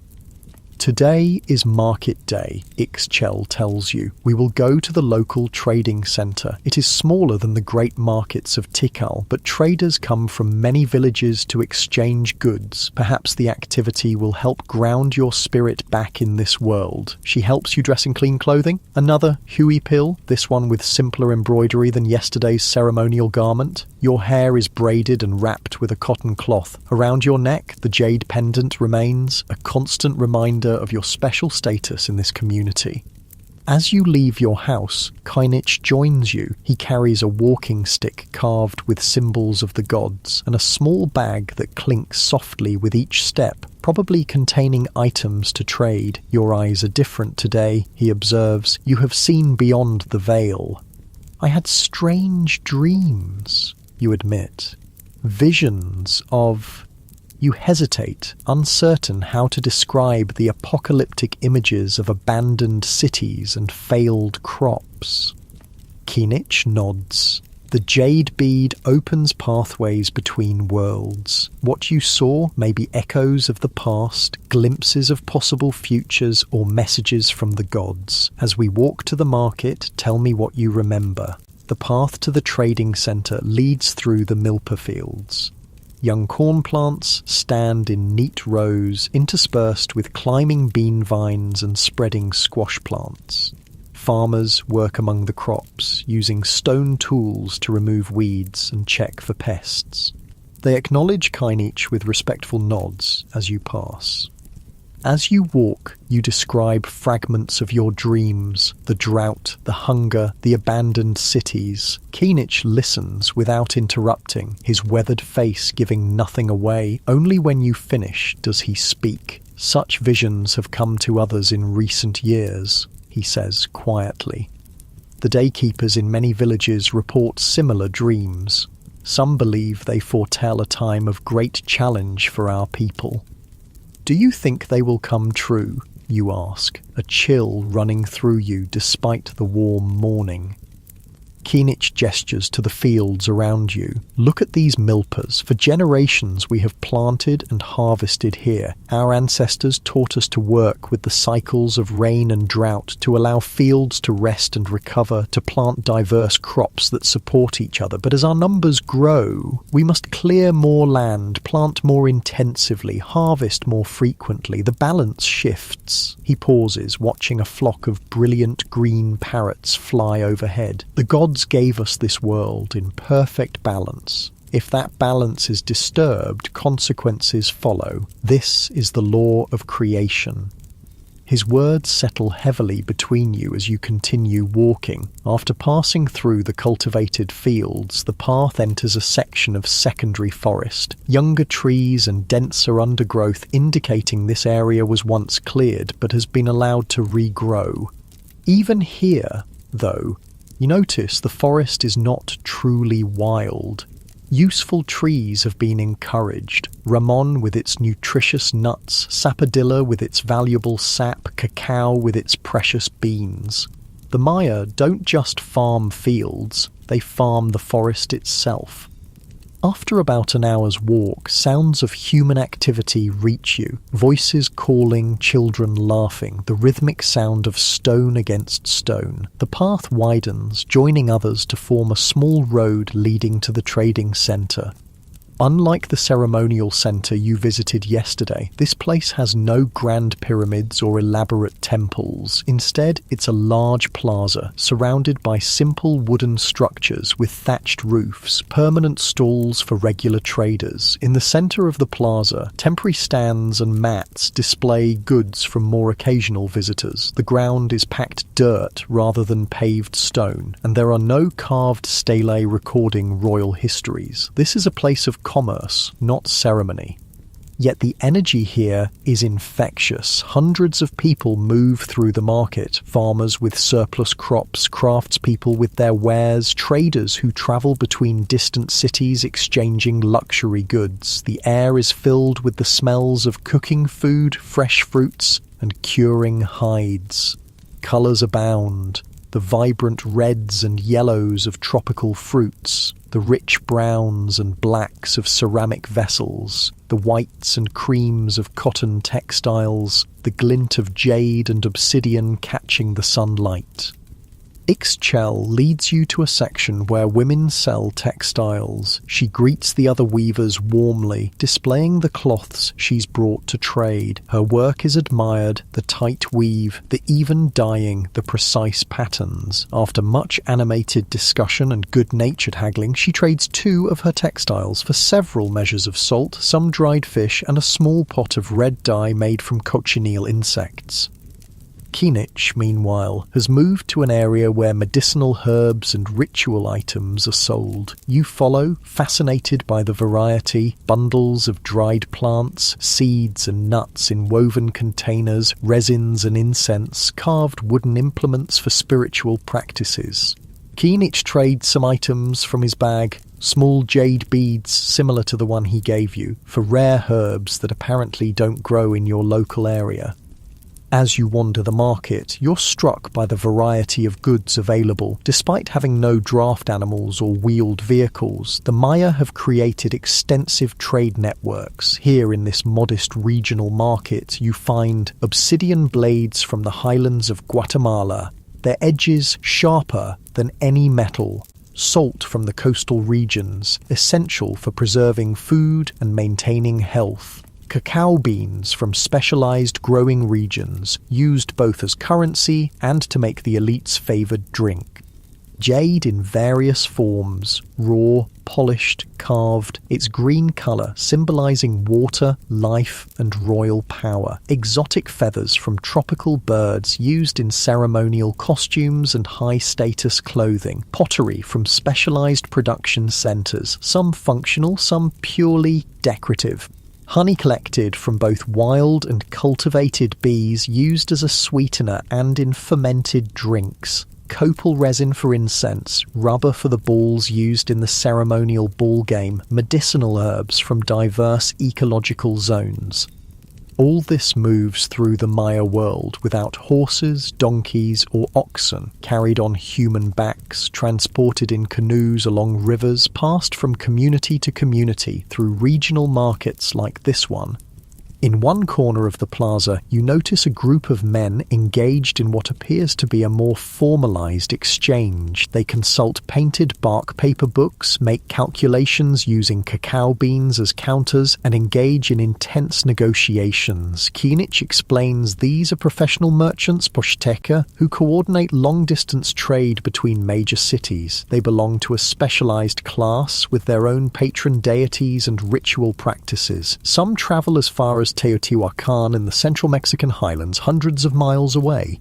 "Today is market day," Ixchel tells you. "We will go to the local trading centre. It is smaller than the great markets of Tikal, but traders come from many villages to exchange goods. Perhaps the activity will help ground your spirit back in this world." She helps you dress in clean clothing. Another Hui pill, this one with simpler embroidery than yesterday's ceremonial garment. Your hair is braided and wrapped with a cotton cloth. Around your neck, the jade pendant remains, a constant reminder of your special status in this community. As you leave your house, Kinich joins you. He carries a walking stick carved with symbols of the gods, and a small bag that clinks softly with each step, probably containing items to trade. "Your eyes are different today," he observes. "You have seen beyond the veil." "I had strange dreams," you admit. "Visions of..." You hesitate, uncertain how to describe the apocalyptic images of abandoned cities and failed crops. Kinich nods. The jade bead opens pathways between worlds. What you saw may be echoes of the past, glimpses of possible futures, or messages from the gods. As we walk to the market, tell me what you remember. The path to the trading centre leads through the milpa fields. Young corn plants stand in neat rows interspersed with climbing bean vines and spreading squash plants. Farmers work among the crops, using stone tools to remove weeds and check for pests. They acknowledge Kinich with respectful nods as you pass. As you walk, you describe fragments of your dreams, the drought, the hunger, the abandoned cities. Kinich listens without interrupting, his weathered face giving nothing away. Only when you finish does he speak. Such visions have come to others in recent years, he says quietly. The daykeepers in many villages report similar dreams. Some believe they foretell a time of great challenge for our people. Do you think they will come true? You ask, a chill running through you despite the warm morning. Kinich gestures to the fields around you. Look at these milpas. For generations we have planted and harvested here. Our ancestors taught us to work with the cycles of rain and drought, to allow fields to rest and recover, to plant diverse crops that support each other. But as our numbers grow, we must clear more land, plant more intensively, harvest more frequently. The balance shifts. He pauses, watching a flock of brilliant green parrots fly overhead. The gods gave us this world in perfect balance. If that balance is disturbed, consequences follow. This is the law of creation. His words settle heavily between you as you continue walking. After passing through the cultivated fields, the path enters a section of secondary forest. Younger trees and denser undergrowth indicating this area was once cleared but has been allowed to regrow. Even here, though, you notice the forest is not truly wild. Useful trees have been encouraged. Ramon with its nutritious nuts, sapodilla with its valuable sap, cacao with its precious beans. The Maya don't just farm fields, they farm the forest itself. After about an hour's walk, sounds of human activity reach you. Voices calling, children laughing, the rhythmic sound of stone against stone. The path widens, joining others to form a small road leading to the trading centre. Unlike the ceremonial centre you visited yesterday, this place has no grand pyramids or elaborate temples. Instead, it's a large plaza, surrounded by simple wooden structures with thatched roofs, permanent stalls for regular traders. In the centre of the plaza, temporary stands and mats display goods from more occasional visitors. The ground is packed dirt rather than paved stone, and there are no carved stelae recording royal histories. This is a place of commerce, not ceremony. Yet the energy here is infectious. Hundreds of people move through the market. Farmers with surplus crops, craftspeople with their wares, traders who travel between distant cities exchanging luxury goods. The air is filled with the smells of cooking food, fresh fruits, and curing hides. Colours abound. The vibrant reds and yellows of tropical fruits, the rich browns and blacks of ceramic vessels, the whites and creams of cotton textiles, the glint of jade and obsidian catching the sunlight. Ixchel leads you to a section where women sell textiles. She greets the other weavers warmly, displaying the cloths she's brought to trade. Her work is admired, the tight weave, the even dyeing, the precise patterns. After much animated discussion and good-natured haggling, she trades 2 of her textiles for several measures of salt, some dried fish, and a small pot of red dye made from cochineal insects. Kinich, meanwhile, has moved to an area where medicinal herbs and ritual items are sold. You follow, fascinated by the variety, bundles of dried plants, seeds and nuts in woven containers, resins and incense, carved wooden implements for spiritual practices. Kinich trades some items from his bag, small jade beads similar to the one he gave you, for rare herbs that apparently don't grow in your local area. As you wander the market, you're struck by the variety of goods available. Despite having no draft animals or wheeled vehicles, the Maya have created extensive trade networks. Here in this modest regional market, you find obsidian blades from the highlands of Guatemala, their edges sharper than any metal, salt from the coastal regions, essential for preserving food and maintaining health, cacao beans from specialized growing regions, used both as currency and to make the elite's favored drink. Jade in various forms, raw, polished, carved, its green color symbolizing water, life, and royal power. Exotic feathers from tropical birds used in ceremonial costumes and high-status clothing. Pottery from specialized production centers, some functional, some purely decorative. Honey collected from both wild and cultivated bees used as a sweetener and in fermented drinks. Copal resin for incense, rubber for the balls used in the ceremonial ball game, medicinal herbs from diverse ecological zones. All this moves through the Maya world without horses, donkeys, or oxen, carried on human backs, transported in canoes along rivers, passed from community to community through regional markets like this one. In one corner of the plaza, you notice a group of men engaged in what appears to be a more formalized exchange. They consult painted bark paper books, make calculations using cacao beans as counters, and engage in intense negotiations. Kinich explains these are professional merchants, Poshteka, who coordinate long-distance trade between major cities. They belong to a specialized class with their own patron deities and ritual practices. Some travel as far as Teotihuacan in the central Mexican highlands, hundreds of miles away.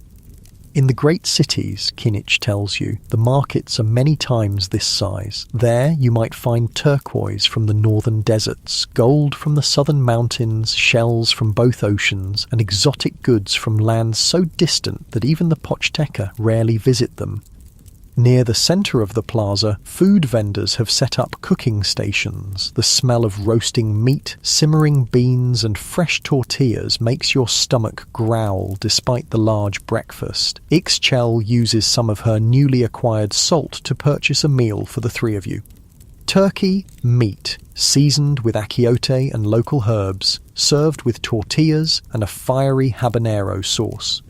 In the great cities, Kinich tells you, the markets are many times this size. There you might find turquoise from the northern deserts, gold from the southern mountains, shells from both oceans, and exotic goods from lands so distant that even the Poshteka rarely visit them. Near the center of the plaza, food vendors have set up cooking stations. The smell of roasting meat, simmering beans, and fresh tortillas makes your stomach growl despite the large breakfast. Ixchel uses some of her newly acquired salt to purchase a meal for the three of you. Turkey, meat, seasoned with achiote and local herbs, served with tortillas and a fiery habanero sauce.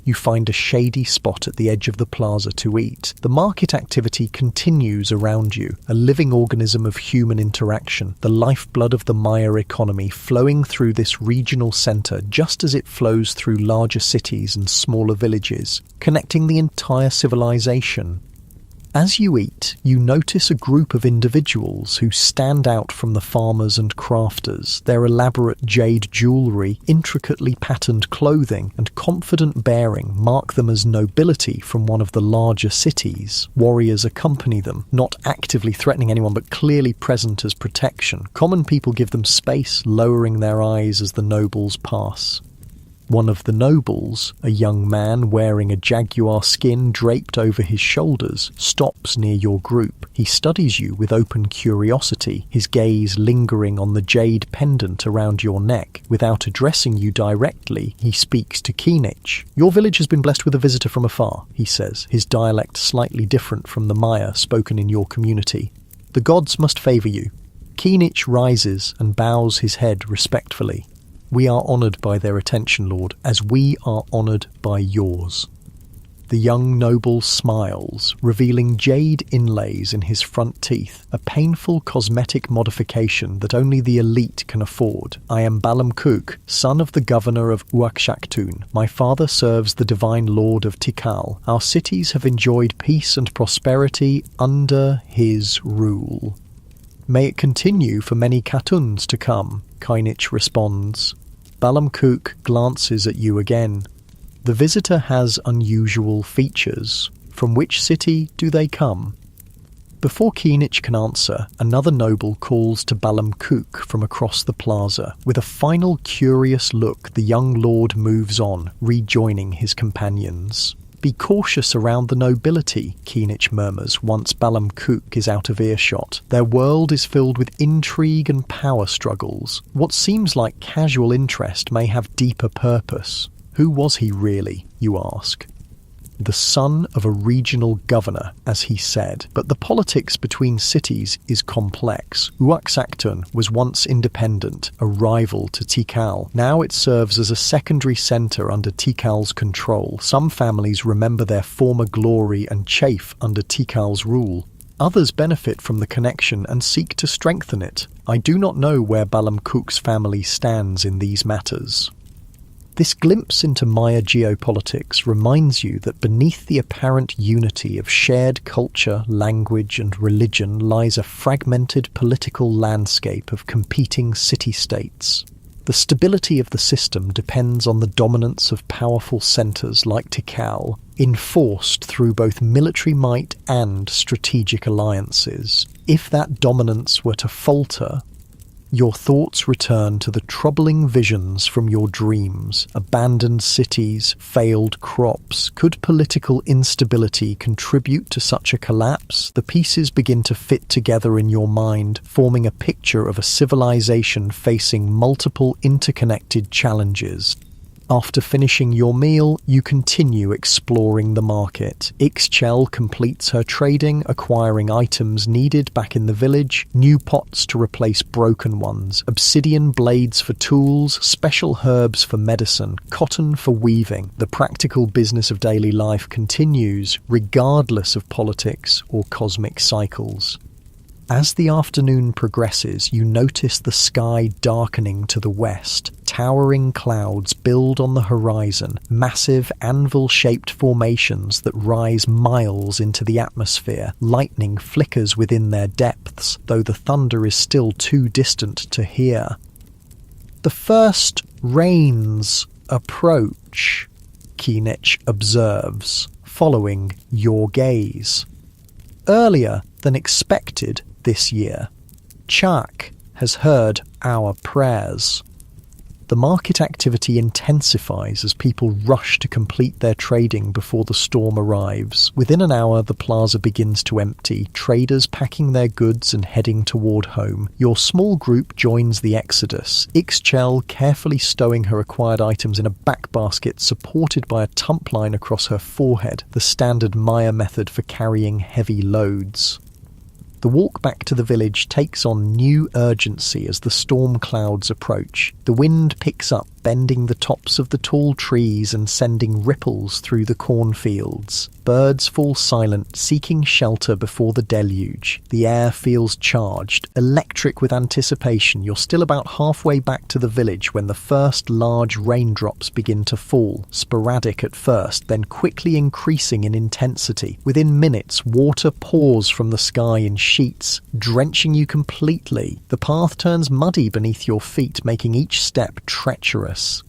You find a shady spot at the edge of the plaza to eat. The market activity continues around you, a living organism of human interaction, the lifeblood of the Maya economy flowing through this regional center just as it flows through larger cities and smaller villages, connecting the entire civilization. As you eat, you notice a group of individuals who stand out from the farmers and crafters. Their elaborate jade jewellery, intricately patterned clothing, and confident bearing mark them as nobility from one of the larger cities. Warriors accompany them, not actively threatening anyone but clearly present as protection. Common people give them space, lowering their eyes as the nobles pass. One of the nobles, a young man wearing a jaguar skin draped over his shoulders, stops near your group. He studies you with open curiosity, his gaze lingering on the jade pendant around your neck. Without addressing you directly, he speaks to Kinich. "Your village has been blessed with a visitor from afar," he says, his dialect slightly different from the Maya spoken in your community. "The gods must favor you." Kinich rises and bows his head respectfully. "We are honored by their attention, Lord, as we are honored by yours." The young noble smiles, revealing jade inlays in his front teeth, a painful cosmetic modification that only the elite can afford. "I am Balam Kuk, son of the governor of Uakshaktun. My father serves the divine lord of Tikal. Our cities have enjoyed peace and prosperity under his rule. May it continue for many Katuns to come," Kinich responds. Balam Kuk glances at you again. The visitor has unusual features. From which city do they come? Before Kinich can answer, another noble calls to Balam Kuk from across the plaza. With a final curious look, the young lord moves on, rejoining his companions. "Be cautious around the nobility," Kinich murmurs once Balam Kuk is out of earshot. "Their world is filled with intrigue and power struggles. What seems like casual interest may have deeper purpose." Who was he really, you ask? The son of a regional governor, as he said, but the politics between cities is complex. Uaksakton was once independent, a rival to Tikal. Now it serves as a secondary centre under Tikal's control. Some families remember their former glory and chafe under Tikal's rule. Others benefit from the connection and seek to strengthen it. I do not know where Balamkuk's family stands in these matters. This glimpse into Maya geopolitics reminds you that beneath the apparent unity of shared culture, language, and religion lies a fragmented political landscape of competing city-states. The stability of the system depends on the dominance of powerful centres like Tikal, enforced through both military might and strategic alliances. If that dominance were to falter, your thoughts return to the troubling visions from your dreams. Abandoned cities, failed crops. Could political instability contribute to such a collapse? The pieces begin to fit together in your mind, forming a picture of a civilization facing multiple interconnected challenges. After finishing your meal, you continue exploring the market. Ixchel completes her trading, acquiring items needed back in the village, new pots to replace broken ones, obsidian blades for tools, special herbs for medicine, cotton for weaving. The practical business of daily life continues, regardless of politics or cosmic cycles. As the afternoon progresses, you notice the sky darkening to the west. Towering clouds build on the horizon, massive anvil-shaped formations that rise miles into the atmosphere. Lightning flickers within their depths, though the thunder is still too distant to hear. The first rains approach, Kinich observes, following your gaze. Earlier than expected this year, Chak has heard our prayers. The market activity intensifies as people rush to complete their trading before the storm arrives. Within an hour, the plaza begins to empty, traders packing their goods and heading toward home. Your small group joins the exodus, Ixchel carefully stowing her acquired items in a back basket supported by a tump line across her forehead, the standard Maya method for carrying heavy loads. The walk back to the village takes on new urgency as the storm clouds approach. The wind picks up, bending the tops of the tall trees and sending ripples through the cornfields. Birds fall silent, seeking shelter before the deluge. The air feels charged, electric with anticipation. You're still about halfway back to the village when the first large raindrops begin to fall, sporadic at first, then quickly increasing in intensity. Within minutes, water pours from the sky in sheets, drenching you completely. The path turns muddy beneath your feet, making each step treacherous.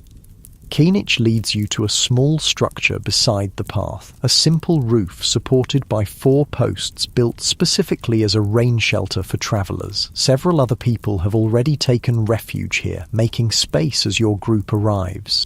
Kinich leads you to a small structure beside the path, a simple roof supported by 4 posts built specifically as a rain shelter for travellers. Several other people have already taken refuge here, making space as your group arrives.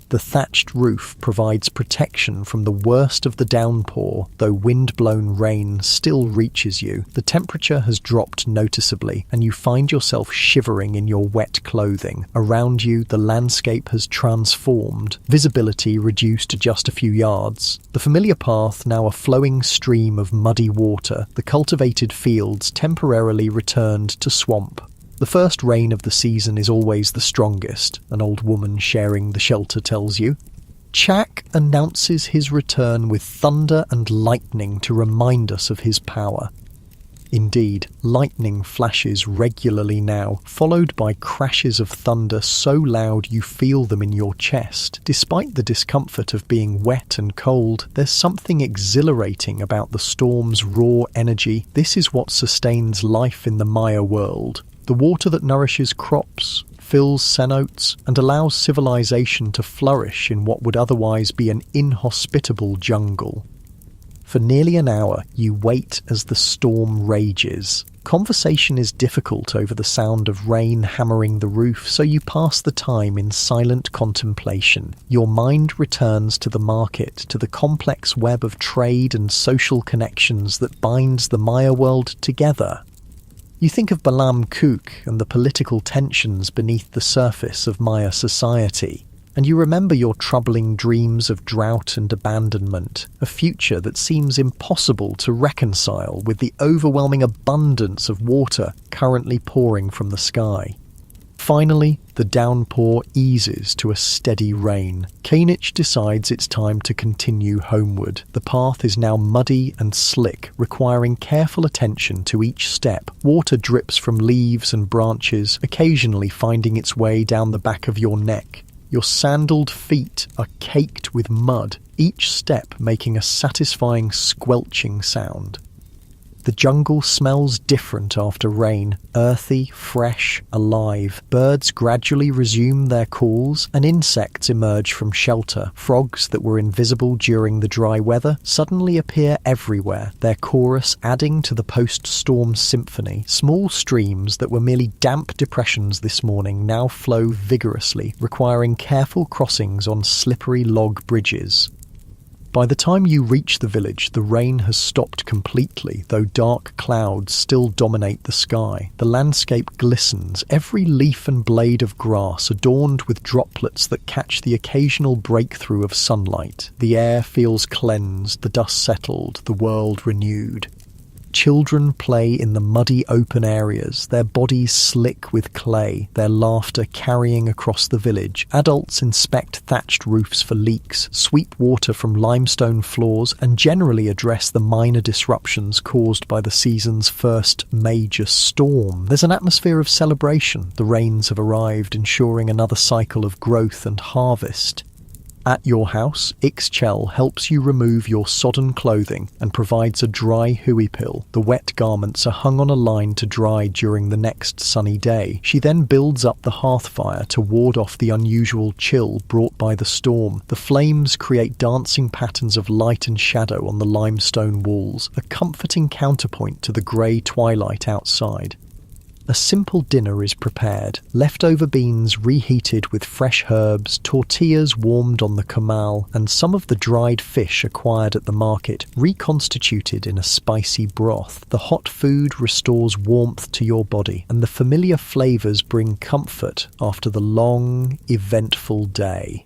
The thatched roof provides protection from the worst of the downpour, though wind-blown rain still reaches you. The temperature has dropped noticeably, and you find yourself shivering in your wet clothing. Around you, the landscape has transformed, visibility reduced to just a few yards. The familiar path now a flowing stream of muddy water, the cultivated fields temporarily returned to swamp. The first rain of the season is always the strongest, an old woman sharing the shelter tells you. Chak announces his return with thunder and lightning to remind us of his power. Indeed, lightning flashes regularly now, followed by crashes of thunder so loud you feel them in your chest. Despite the discomfort of being wet and cold, there's something exhilarating about the storm's raw energy. This is what sustains life in the Maya world. The water that nourishes crops, fills cenotes, and allows civilization to flourish in what would otherwise be an inhospitable jungle. For nearly an hour, you wait as the storm rages. Conversation is difficult over the sound of rain hammering the roof, so you pass the time in silent contemplation. Your mind returns to the market, to the complex web of trade and social connections that binds the Maya world together. You think of Balamkuk and the political tensions beneath the surface of Maya society, and you remember your troubling dreams of drought and abandonment, a future that seems impossible to reconcile with the overwhelming abundance of water currently pouring from the sky. Finally, the downpour eases to a steady rain. Keenich decides it's time to continue homeward. The path is now muddy and slick, requiring careful attention to each step. Water drips from leaves and branches, occasionally finding its way down the back of your neck. Your sandaled feet are caked with mud, each step making a satisfying squelching sound. The jungle smells different after rain, earthy, fresh, alive. Birds gradually resume their calls, and insects emerge from shelter. Frogs that were invisible during the dry weather suddenly appear everywhere, their chorus adding to the post-storm symphony. Small streams that were merely damp depressions this morning now flow vigorously, requiring careful crossings on slippery log bridges. By the time you reach the village, the rain has stopped completely, though dark clouds still dominate the sky. The landscape glistens, every leaf and blade of grass adorned with droplets that catch the occasional breakthrough of sunlight. The air feels cleansed, the dust settled, the world renewed. Children play in the muddy open areas, their bodies slick with clay, their laughter carrying across the village. Adults inspect thatched roofs for leaks, sweep water from limestone floors, and generally address the minor disruptions caused by the season's first major storm. There's an atmosphere of celebration. The rains have arrived, ensuring another cycle of growth and harvest. At your house, Ixchel helps you remove your sodden clothing and provides a dry huipil. The wet garments are hung on a line to dry during the next sunny day. She then builds up the hearth fire to ward off the unusual chill brought by the storm. The flames create dancing patterns of light and shadow on the limestone walls, a comforting counterpoint to the grey twilight outside. A simple dinner is prepared, leftover beans reheated with fresh herbs, tortillas warmed on the comal, and some of the dried fish acquired at the market reconstituted in a spicy broth. The hot food restores warmth to your body, and the familiar flavours bring comfort after the long, eventful day.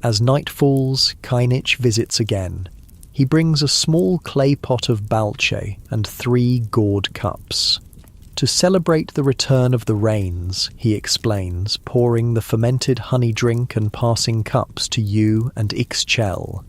As night falls, Keenich visits again. He brings a small clay pot of balche and 3 gourd cups. To celebrate the return of the rains, he explains, pouring the fermented honey drink and passing cups to you and Ixchel.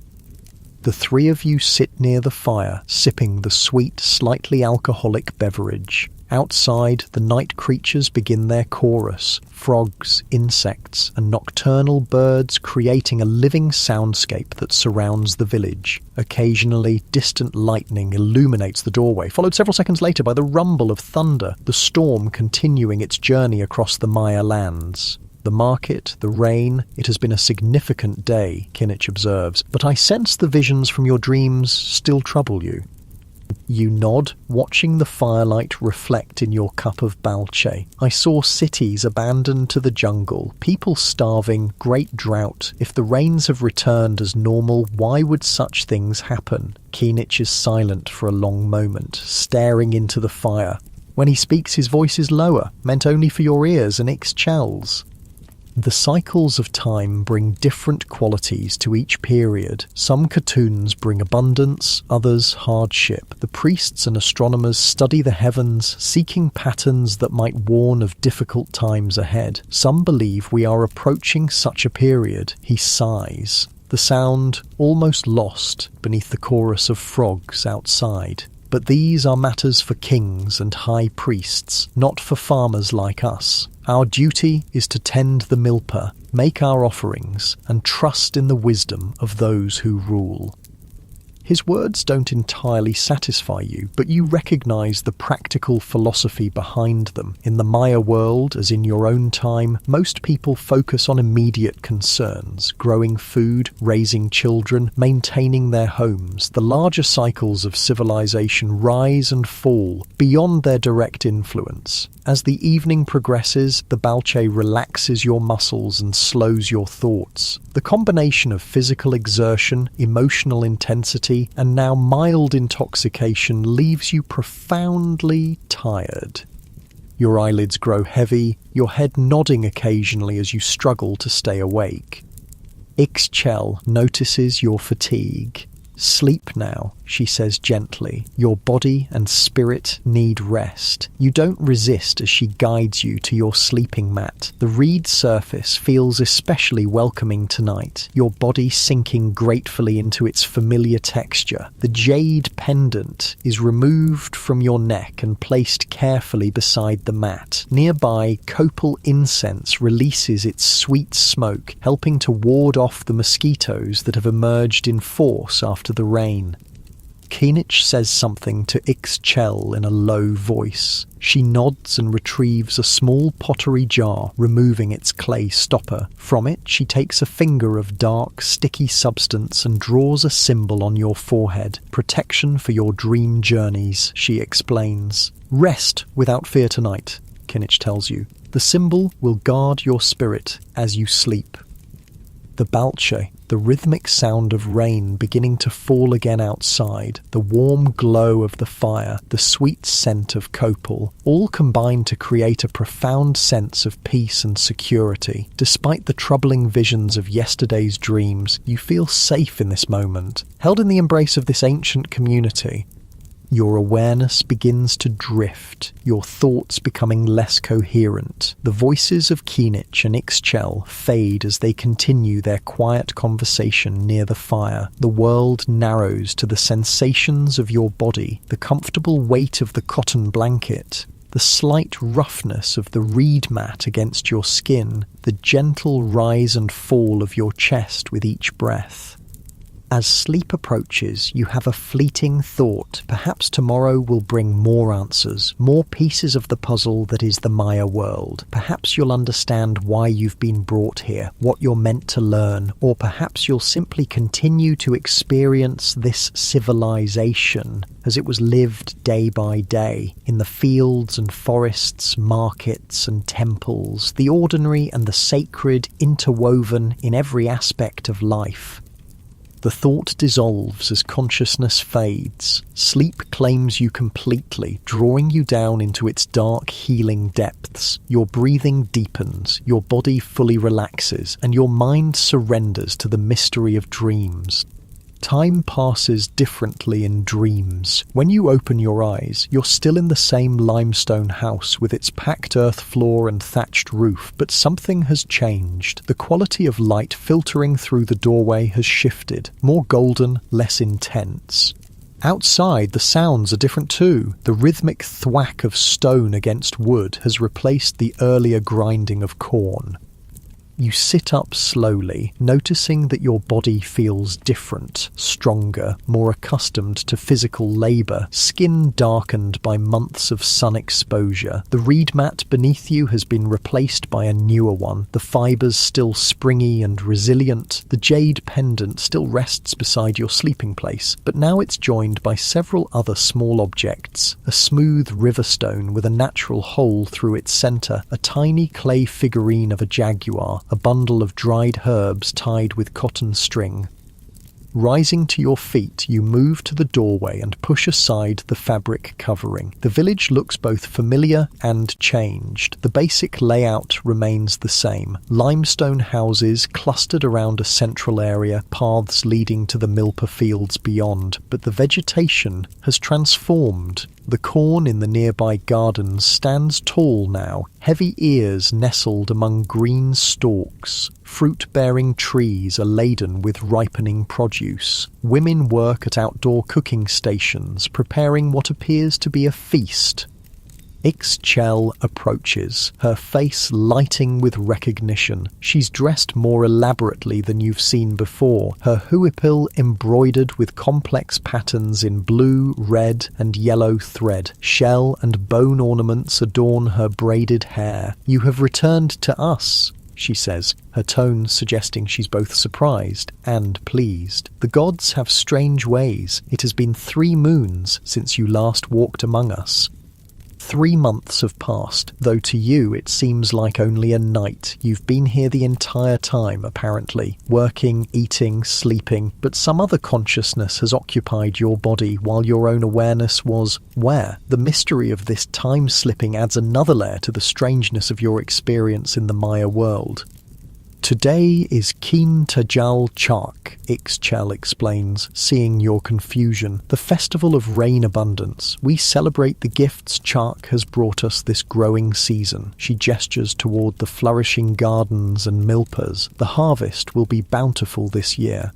The 3 of you sit near the fire, sipping the sweet, slightly alcoholic beverage. Outside, the night creatures begin their chorus, frogs, insects, and nocturnal birds creating a living soundscape that surrounds the village. Occasionally, distant lightning illuminates the doorway, followed several seconds later by the rumble of thunder, the storm continuing its journey across the Maya lands. The market, the rain, it has been a significant day, Keenich observes, but I sense the visions from your dreams still trouble you. You nod, watching the firelight reflect in your cup of balche. I saw cities abandoned to the jungle, people starving, great drought. If the rains have returned as normal, why would such things happen? Keenich is silent for a long moment, staring into the fire. When he speaks, his voice is lower, meant only for your ears and Ixchel's. The cycles of time bring different qualities to each period. Some cartoons bring abundance, others hardship. The priests and astronomers study the heavens, seeking patterns that might warn of difficult times ahead. Some believe we are approaching such a period. He sighs, the sound almost lost beneath the chorus of frogs outside. But these are matters for kings and high priests, not for farmers like us. Our duty is to tend the milpa, make our offerings, and trust in the wisdom of those who rule. His words don't entirely satisfy you, but you recognize the practical philosophy behind them. In the Maya world, as in your own time, most people focus on immediate concerns, growing food, raising children, maintaining their homes. The larger cycles of civilization rise and fall beyond their direct influence. As the evening progresses, the balche relaxes your muscles and slows your thoughts. The combination of physical exertion, emotional intensity, and now mild intoxication leaves you profoundly tired. Your eyelids grow heavy, your head nodding occasionally as you struggle to stay awake. Ixchel notices your fatigue. Sleep now, she says gently. Your body and spirit need rest. You don't resist as she guides you to your sleeping mat. The reed surface feels especially welcoming tonight, your body sinking gratefully into its familiar texture. The jade pendant is removed from your neck and placed carefully beside the mat. Nearby, copal incense releases its sweet smoke, helping to ward off the mosquitoes that have emerged in force after the rain. Keenich says something to Ixchel in a low voice. She nods and retrieves a small pottery jar, removing its clay stopper. From it, she takes a finger of dark, sticky substance and draws a symbol on your forehead. Protection for your dream journeys, she explains. Rest without fear tonight, Keenich tells you. The symbol will guard your spirit as you sleep. The Balche, the rhythmic sound of rain beginning to fall again outside, the warm glow of the fire, the sweet scent of copal, all combine to create a profound sense of peace and security. Despite the troubling visions of yesterday's dreams, you feel safe in this moment, held in the embrace of this ancient community. Your awareness begins to drift, your thoughts becoming less coherent. The voices of Keenich and Ixchel fade as they continue their quiet conversation near the fire. The world narrows to the sensations of your body, the comfortable weight of the cotton blanket, the slight roughness of the reed mat against your skin, the gentle rise and fall of your chest with each breath. As sleep approaches, you have a fleeting thought. Perhaps tomorrow will bring more answers, more pieces of the puzzle that is the Maya world. Perhaps you'll understand why you've been brought here, what you're meant to learn, or perhaps you'll simply continue to experience this civilization as it was lived day by day, in the fields and forests, markets and temples, the ordinary and the sacred interwoven in every aspect of life. The thought dissolves as consciousness fades. Sleep claims you completely, drawing you down into its dark, healing depths. Your breathing deepens, your body fully relaxes, and your mind surrenders to the mystery of dreams. Time passes differently in dreams. When you open your eyes, you're still in the same limestone house with its packed earth floor and thatched roof, but something has changed. The quality of light filtering through the doorway has shifted, more golden, less intense. Outside, the sounds are different too. The rhythmic thwack of stone against wood has replaced the earlier grinding of corn. You sit up slowly, noticing that your body feels different, stronger, more accustomed to physical labour, skin darkened by months of sun exposure. The reed mat beneath you has been replaced by a newer one, the fibres still springy and resilient. The jade pendant still rests beside your sleeping place, but now it's joined by several other small objects. A smooth river stone with a natural hole through its centre, a tiny clay figurine of a jaguar, a bundle of dried herbs tied with cotton string. Rising to your feet, you move to the doorway and push aside the fabric covering. The village looks both familiar and changed. The basic layout remains the same. Limestone houses clustered around a central area, paths leading to the milpa fields beyond, but the vegetation has transformed. The corn in the nearby gardens stands tall now, heavy ears nestled among green stalks. Fruit-bearing trees are laden with ripening produce. Women work at outdoor cooking stations, preparing what appears to be a feast. Ixchel approaches, her face lighting with recognition. She's dressed more elaborately than you've seen before, her huipil embroidered with complex patterns in blue, red, and yellow thread. Shell and bone ornaments adorn her braided hair. "You have returned to us," she says, her tone suggesting she's both surprised and pleased. "The gods have strange ways. It has been 3 moons since you last walked among us." 3 months have passed, though to you it seems like only a night. You've been here the entire time, apparently, working, eating, sleeping, but some other consciousness has occupied your body while your own awareness was where? The mystery of this time slipping adds another layer to the strangeness of your experience in the Maya world. Today is Kin Tajal Chak, Ixchel explains, seeing your confusion. The festival of rain abundance. We celebrate the gifts Chak has brought us this growing season. She gestures toward the flourishing gardens and milpas. The harvest will be bountiful this year.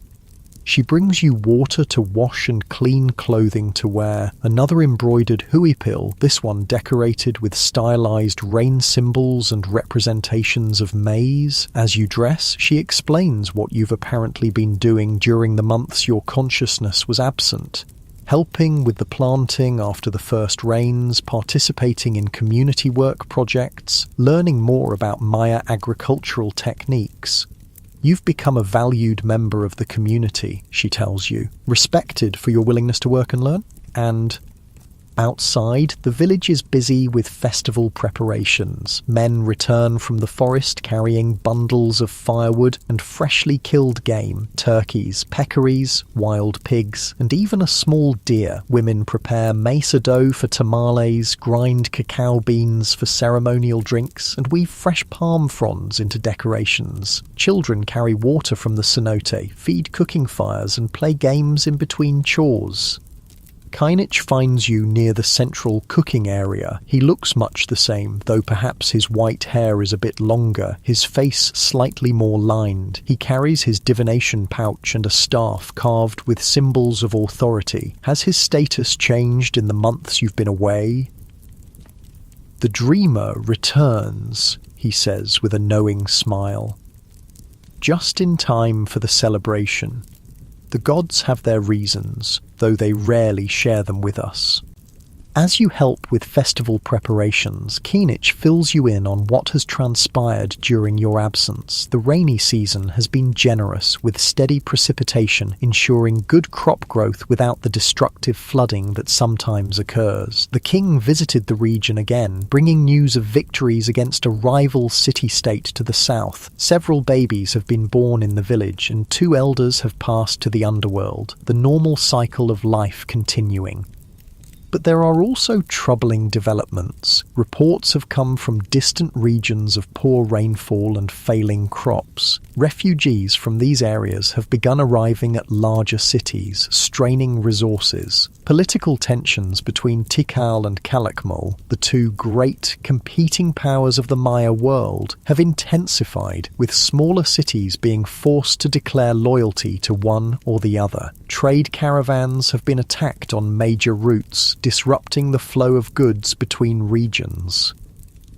She brings you water to wash and clean clothing to wear, another embroidered huipil, this one decorated with stylized rain symbols and representations of maize. As you dress, she explains what you've apparently been doing during the months your consciousness was absent. Helping with the planting after the first rains, participating in community work projects, learning more about Maya agricultural techniques. You've become a valued member of the community, she tells you, respected for your willingness to work and learn. And outside, the village is busy with festival preparations. Men return from the forest carrying bundles of firewood and freshly killed game, turkeys, peccaries, wild pigs, and even a small deer. Women prepare mesa dough for tamales, grind cacao beans for ceremonial drinks, and weave fresh palm fronds into decorations. Children carry water from the cenote, feed cooking fires, and play games in between chores. Kinich finds you near the central cooking area. He looks much the same, though perhaps his white hair is a bit longer, his face slightly more lined. He carries his divination pouch and a staff carved with symbols of authority. Has his status changed in the months you've been away? The dreamer returns, he says with a knowing smile. Just in time for the celebration. The gods have their reasons, though they rarely share them with us. As you help with festival preparations, Kinich fills you in on what has transpired during your absence. The rainy season has been generous, with steady precipitation ensuring good crop growth without the destructive flooding that sometimes occurs. The king visited the region again, bringing news of victories against a rival city-state to the south. Several babies have been born in the village, and 2 elders have passed to the underworld, the normal cycle of life continuing. But there are also troubling developments. Reports have come from distant regions of poor rainfall and failing crops. Refugees from these areas have begun arriving at larger cities, straining resources. Political tensions between Tikal and Calakmul, the 2 great competing powers of the Maya world, have intensified, with smaller cities being forced to declare loyalty to one or the other. Trade caravans have been attacked on major routes, disrupting the flow of goods between regions.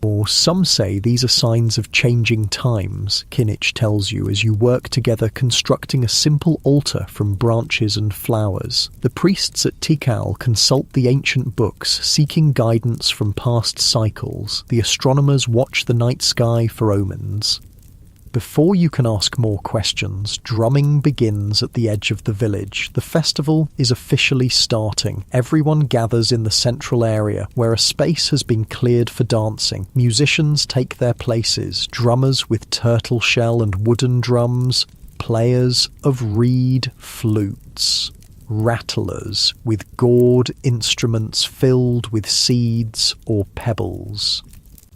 Or some say these are signs of changing times, Kinich tells you as you work together constructing a simple altar from branches and flowers. The priests at Tikal consult the ancient books, seeking guidance from past cycles. The astronomers watch the night sky for omens. Before you can ask more questions, drumming begins at the edge of the village. The festival is officially starting. Everyone gathers in the central area, where a space has been cleared for dancing. Musicians take their places, drummers with turtle shell and wooden drums, players of reed flutes, rattlers with gourd instruments filled with seeds or pebbles.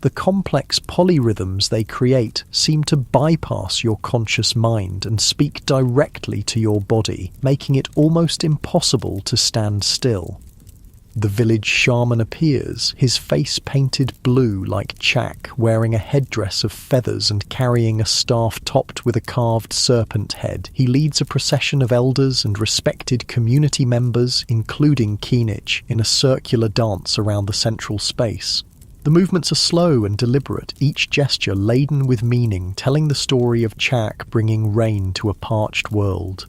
The complex polyrhythms they create seem to bypass your conscious mind and speak directly to your body, making it almost impossible to stand still. The village shaman appears, his face painted blue like Chak, wearing a headdress of feathers and carrying a staff topped with a carved serpent head. He leads a procession of elders and respected community members, including Kinich, in a circular dance around the central space. The movements are slow and deliberate, each gesture laden with meaning, telling the story of Chak bringing rain to a parched world.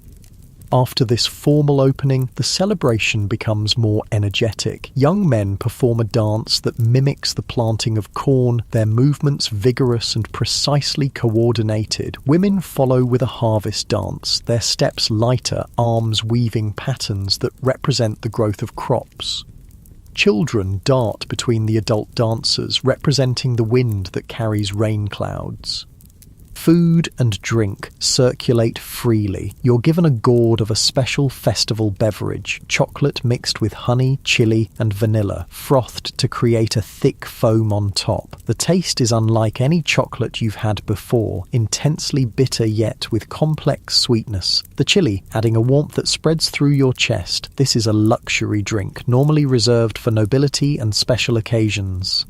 After this formal opening, the celebration becomes more energetic. Young men perform a dance that mimics the planting of corn, their movements vigorous and precisely coordinated. Women follow with a harvest dance, their steps lighter, arms weaving patterns that represent the growth of crops. Children dart between the adult dancers, representing the wind that carries rain clouds. Food and drink circulate freely. You're given a gourd of a special festival beverage, chocolate mixed with honey, chili, and vanilla, frothed to create a thick foam on top. The taste is unlike any chocolate you've had before, intensely bitter yet with complex sweetness. The chili adding a warmth that spreads through your chest. This is a luxury drink, normally reserved for nobility and special occasions.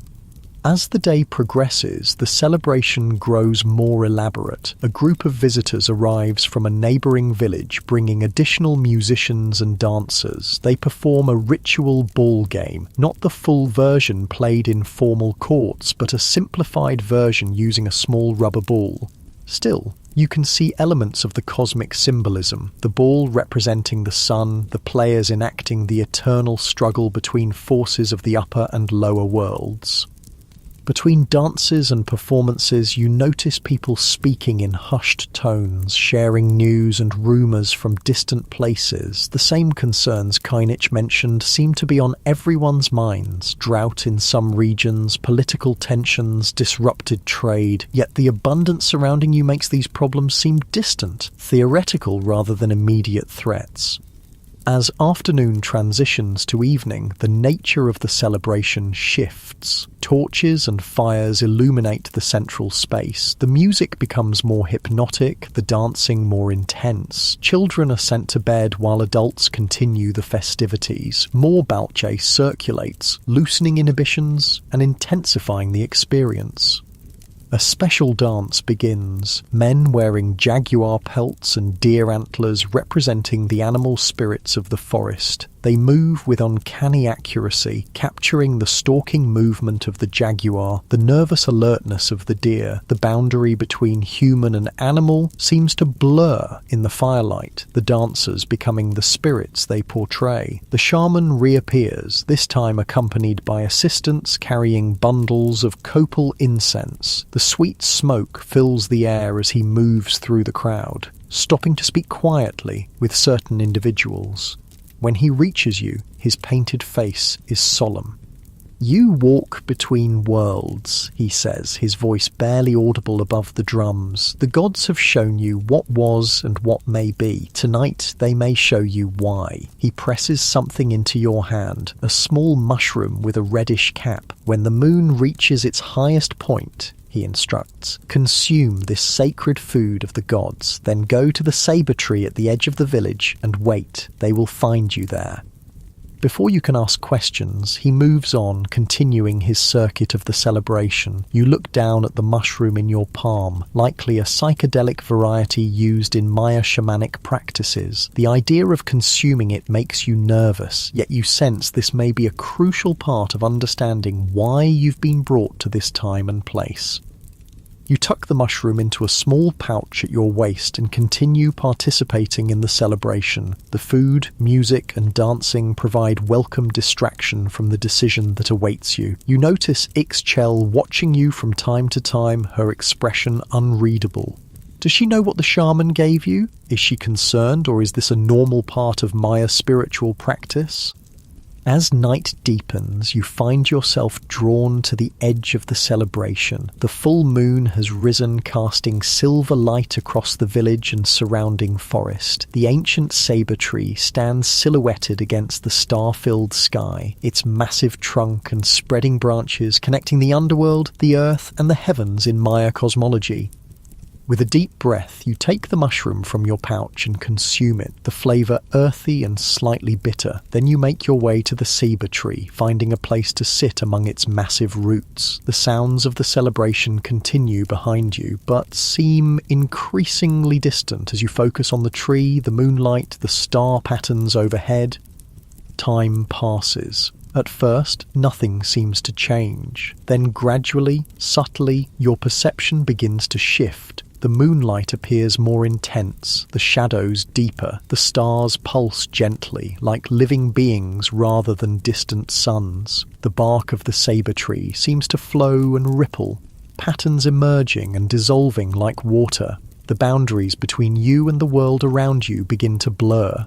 As the day progresses, the celebration grows more elaborate. A group of visitors arrives from a neighbouring village, bringing additional musicians and dancers. They perform a ritual ball game, not the full version played in formal courts, but a simplified version using a small rubber ball. Still, you can see elements of the cosmic symbolism, the ball representing the sun, the players enacting the eternal struggle between forces of the upper and lower worlds. Between dances and performances, you notice people speaking in hushed tones, sharing news and rumours from distant places. The same concerns Kynich mentioned seem to be on everyone's minds: drought in some regions, political tensions, disrupted trade. Yet the abundance surrounding you makes these problems seem distant, theoretical rather than immediate threats. As afternoon transitions to evening, the nature of the celebration shifts. Torches and fires illuminate the central space. The music becomes more hypnotic, the dancing more intense. Children are sent to bed while adults continue the festivities. More balchet circulates, loosening inhibitions and intensifying the experience. A special dance begins, men wearing jaguar pelts and deer antlers representing the animal spirits of the forest. They move with uncanny accuracy, capturing the stalking movement of the jaguar, the nervous alertness of the deer. The boundary between human and animal seems to blur in the firelight, the dancers becoming the spirits they portray. The shaman reappears, this time accompanied by assistants carrying bundles of copal incense. The sweet smoke fills the air as he moves through the crowd, stopping to speak quietly with certain individuals. When he reaches you, his painted face is solemn. "You walk between worlds," he says, his voice barely audible above the drums. "The gods have shown you what was and what may be. Tonight they may show you why." He presses something into your hand, a small mushroom with a reddish cap. "When the moon reaches its highest point," he instructs, "consume this sacred food of the gods, then go to the saber tree at the edge of the village and wait. They will find you there." Before you can ask questions, he moves on, continuing his circuit of the celebration. You look down at the mushroom in your palm, likely a psychedelic variety used in Maya shamanic practices. The idea of consuming it makes you nervous, yet you sense this may be a crucial part of understanding why you've been brought to this time and place. You tuck the mushroom into a small pouch at your waist and continue participating in the celebration. The food, music, and dancing provide welcome distraction from the decision that awaits you. You notice Ixchel watching you from time to time, her expression unreadable. Does she know what the shaman gave you? Is she concerned, or is this a normal part of Maya spiritual practice? As night deepens, you find yourself drawn to the edge of the celebration. The full moon has risen, casting silver light across the village and surrounding forest. The ancient saber tree stands silhouetted against the star-filled sky, its massive trunk and spreading branches connecting the underworld, the earth, and the heavens in Maya cosmology. With a deep breath, you take the mushroom from your pouch and consume it, the flavour earthy and slightly bitter. Then you make your way to the saber tree, finding a place to sit among its massive roots. The sounds of the celebration continue behind you, but seem increasingly distant as you focus on the tree, the moonlight, the star patterns overhead. Time passes. At first, nothing seems to change. Then gradually, subtly, your perception begins to shift. The moonlight appears more intense, the shadows deeper, the stars pulse gently, like living beings rather than distant suns. The bark of the saber tree seems to flow and ripple, patterns emerging and dissolving like water. The boundaries between you and the world around you begin to blur.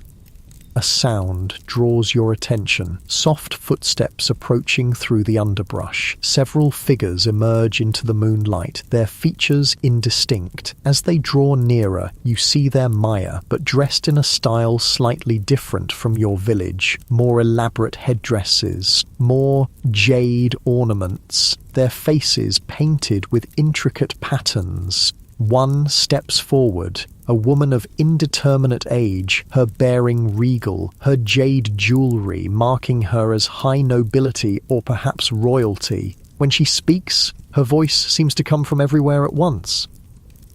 A sound draws your attention. Soft footsteps approaching through the underbrush. Several figures emerge into the moonlight, their features indistinct. As they draw nearer, you see their Maya, but dressed in a style slightly different from your village. More elaborate headdresses, more jade ornaments, their faces painted with intricate patterns. One steps forward, a woman of indeterminate age, her bearing regal, her jade jewellery marking her as high nobility or perhaps royalty. When she speaks, her voice seems to come from everywhere at once.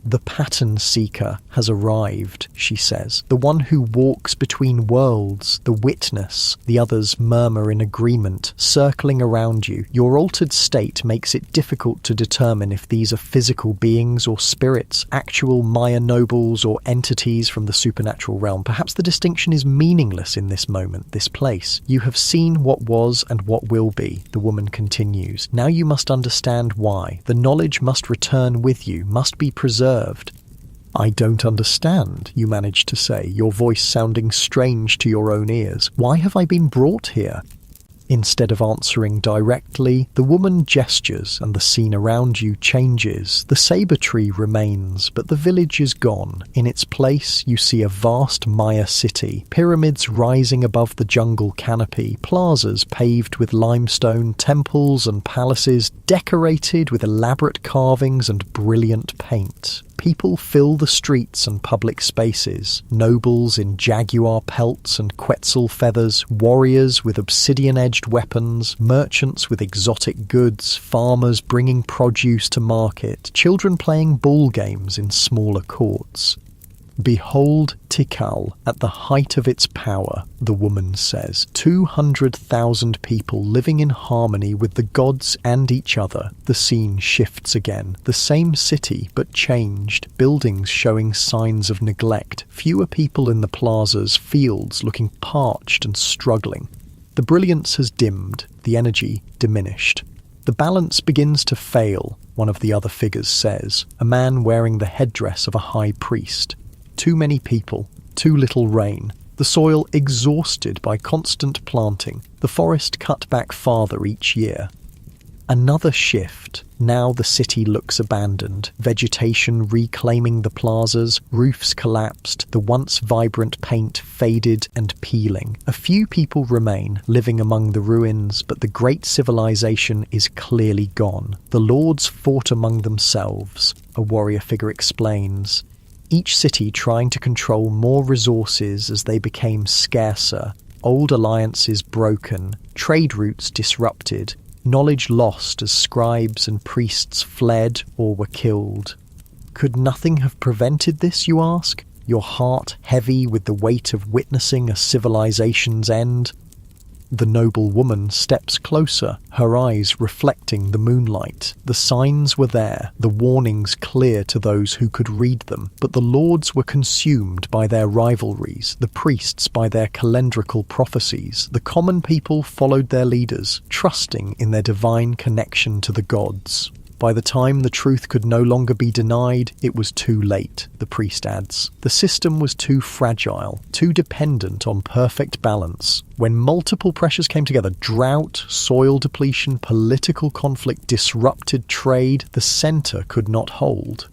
"The pattern seeker has arrived," she says. "The one who walks between worlds, the witness." The others murmur in agreement, circling around you. Your altered state makes it difficult to determine if these are physical beings or spirits, actual Maya nobles or entities from the supernatural realm. Perhaps the distinction is meaningless in this moment, this place. "You have seen what was and what will be," the woman continues. "Now you must understand why. The knowledge must return with you, must be preserved." "I don't understand," you manage to say, your voice sounding strange to your own ears. "Why have I been brought here?" Instead of answering directly, the woman gestures and the scene around you changes. The saber tree remains, but the village is gone. In its place, you see a vast Maya city, pyramids rising above the jungle canopy, plazas paved with limestone, temples and palaces decorated with elaborate carvings and brilliant paint. People fill the streets and public spaces, nobles in jaguar pelts and quetzal feathers, warriors with obsidian-edged weapons, merchants with exotic goods, farmers bringing produce to market, children playing ball games in smaller courts. "Behold Tikal at the height of its power," the woman says. 200,000 people living in harmony with the gods and each other. The scene shifts again. The same city, but changed. Buildings showing signs of neglect. Fewer people in the plazas, fields looking parched and struggling. The brilliance has dimmed, the energy diminished. "The balance begins to fail," one of the other figures says, a man wearing the headdress of a high priest. Too many people, too little rain, the soil exhausted by constant planting, the forest cut back farther each year. Another shift. Now the city looks abandoned, vegetation reclaiming the plazas, roofs collapsed, the once vibrant paint faded and peeling. A few people remain, living among the ruins, but the great civilization is clearly gone. The lords fought among themselves, a warrior figure explains. Each city trying to control more resources as they became scarcer, old alliances broken, trade routes disrupted, knowledge lost as scribes and priests fled or were killed. Could nothing have prevented this, you ask? Your heart heavy with the weight of witnessing a civilization's end? The noble woman steps closer, her eyes reflecting the moonlight. The signs were there, the warnings clear to those who could read them, but the lords were consumed by their rivalries, the priests by their calendrical prophecies. The common people followed their leaders, trusting in their divine connection to the gods. By the time the truth could no longer be denied, it was too late, the priest adds. The system was too fragile, too dependent on perfect balance. When multiple pressures came together, drought, soil depletion, political conflict, disrupted trade, the center could not hold.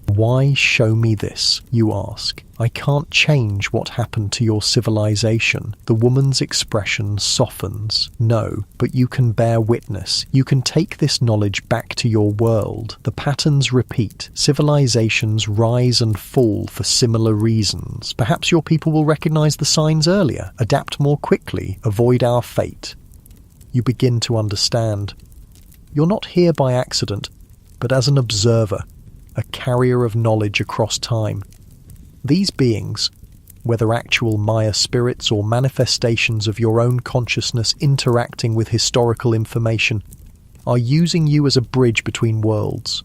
"Why show me this?" you ask. "I can't change what happened to your civilization." The woman's expression softens. "No, but you can bear witness. You can take this knowledge back to your world. The patterns repeat. Civilizations rise and fall for similar reasons. Perhaps your people will recognize the signs earlier, adapt more quickly, avoid our fate." You begin to understand. You're not here by accident, but as an observer, a carrier of knowledge across time. These beings, whether actual Maya spirits or manifestations of your own consciousness interacting with historical information, are using you as a bridge between worlds.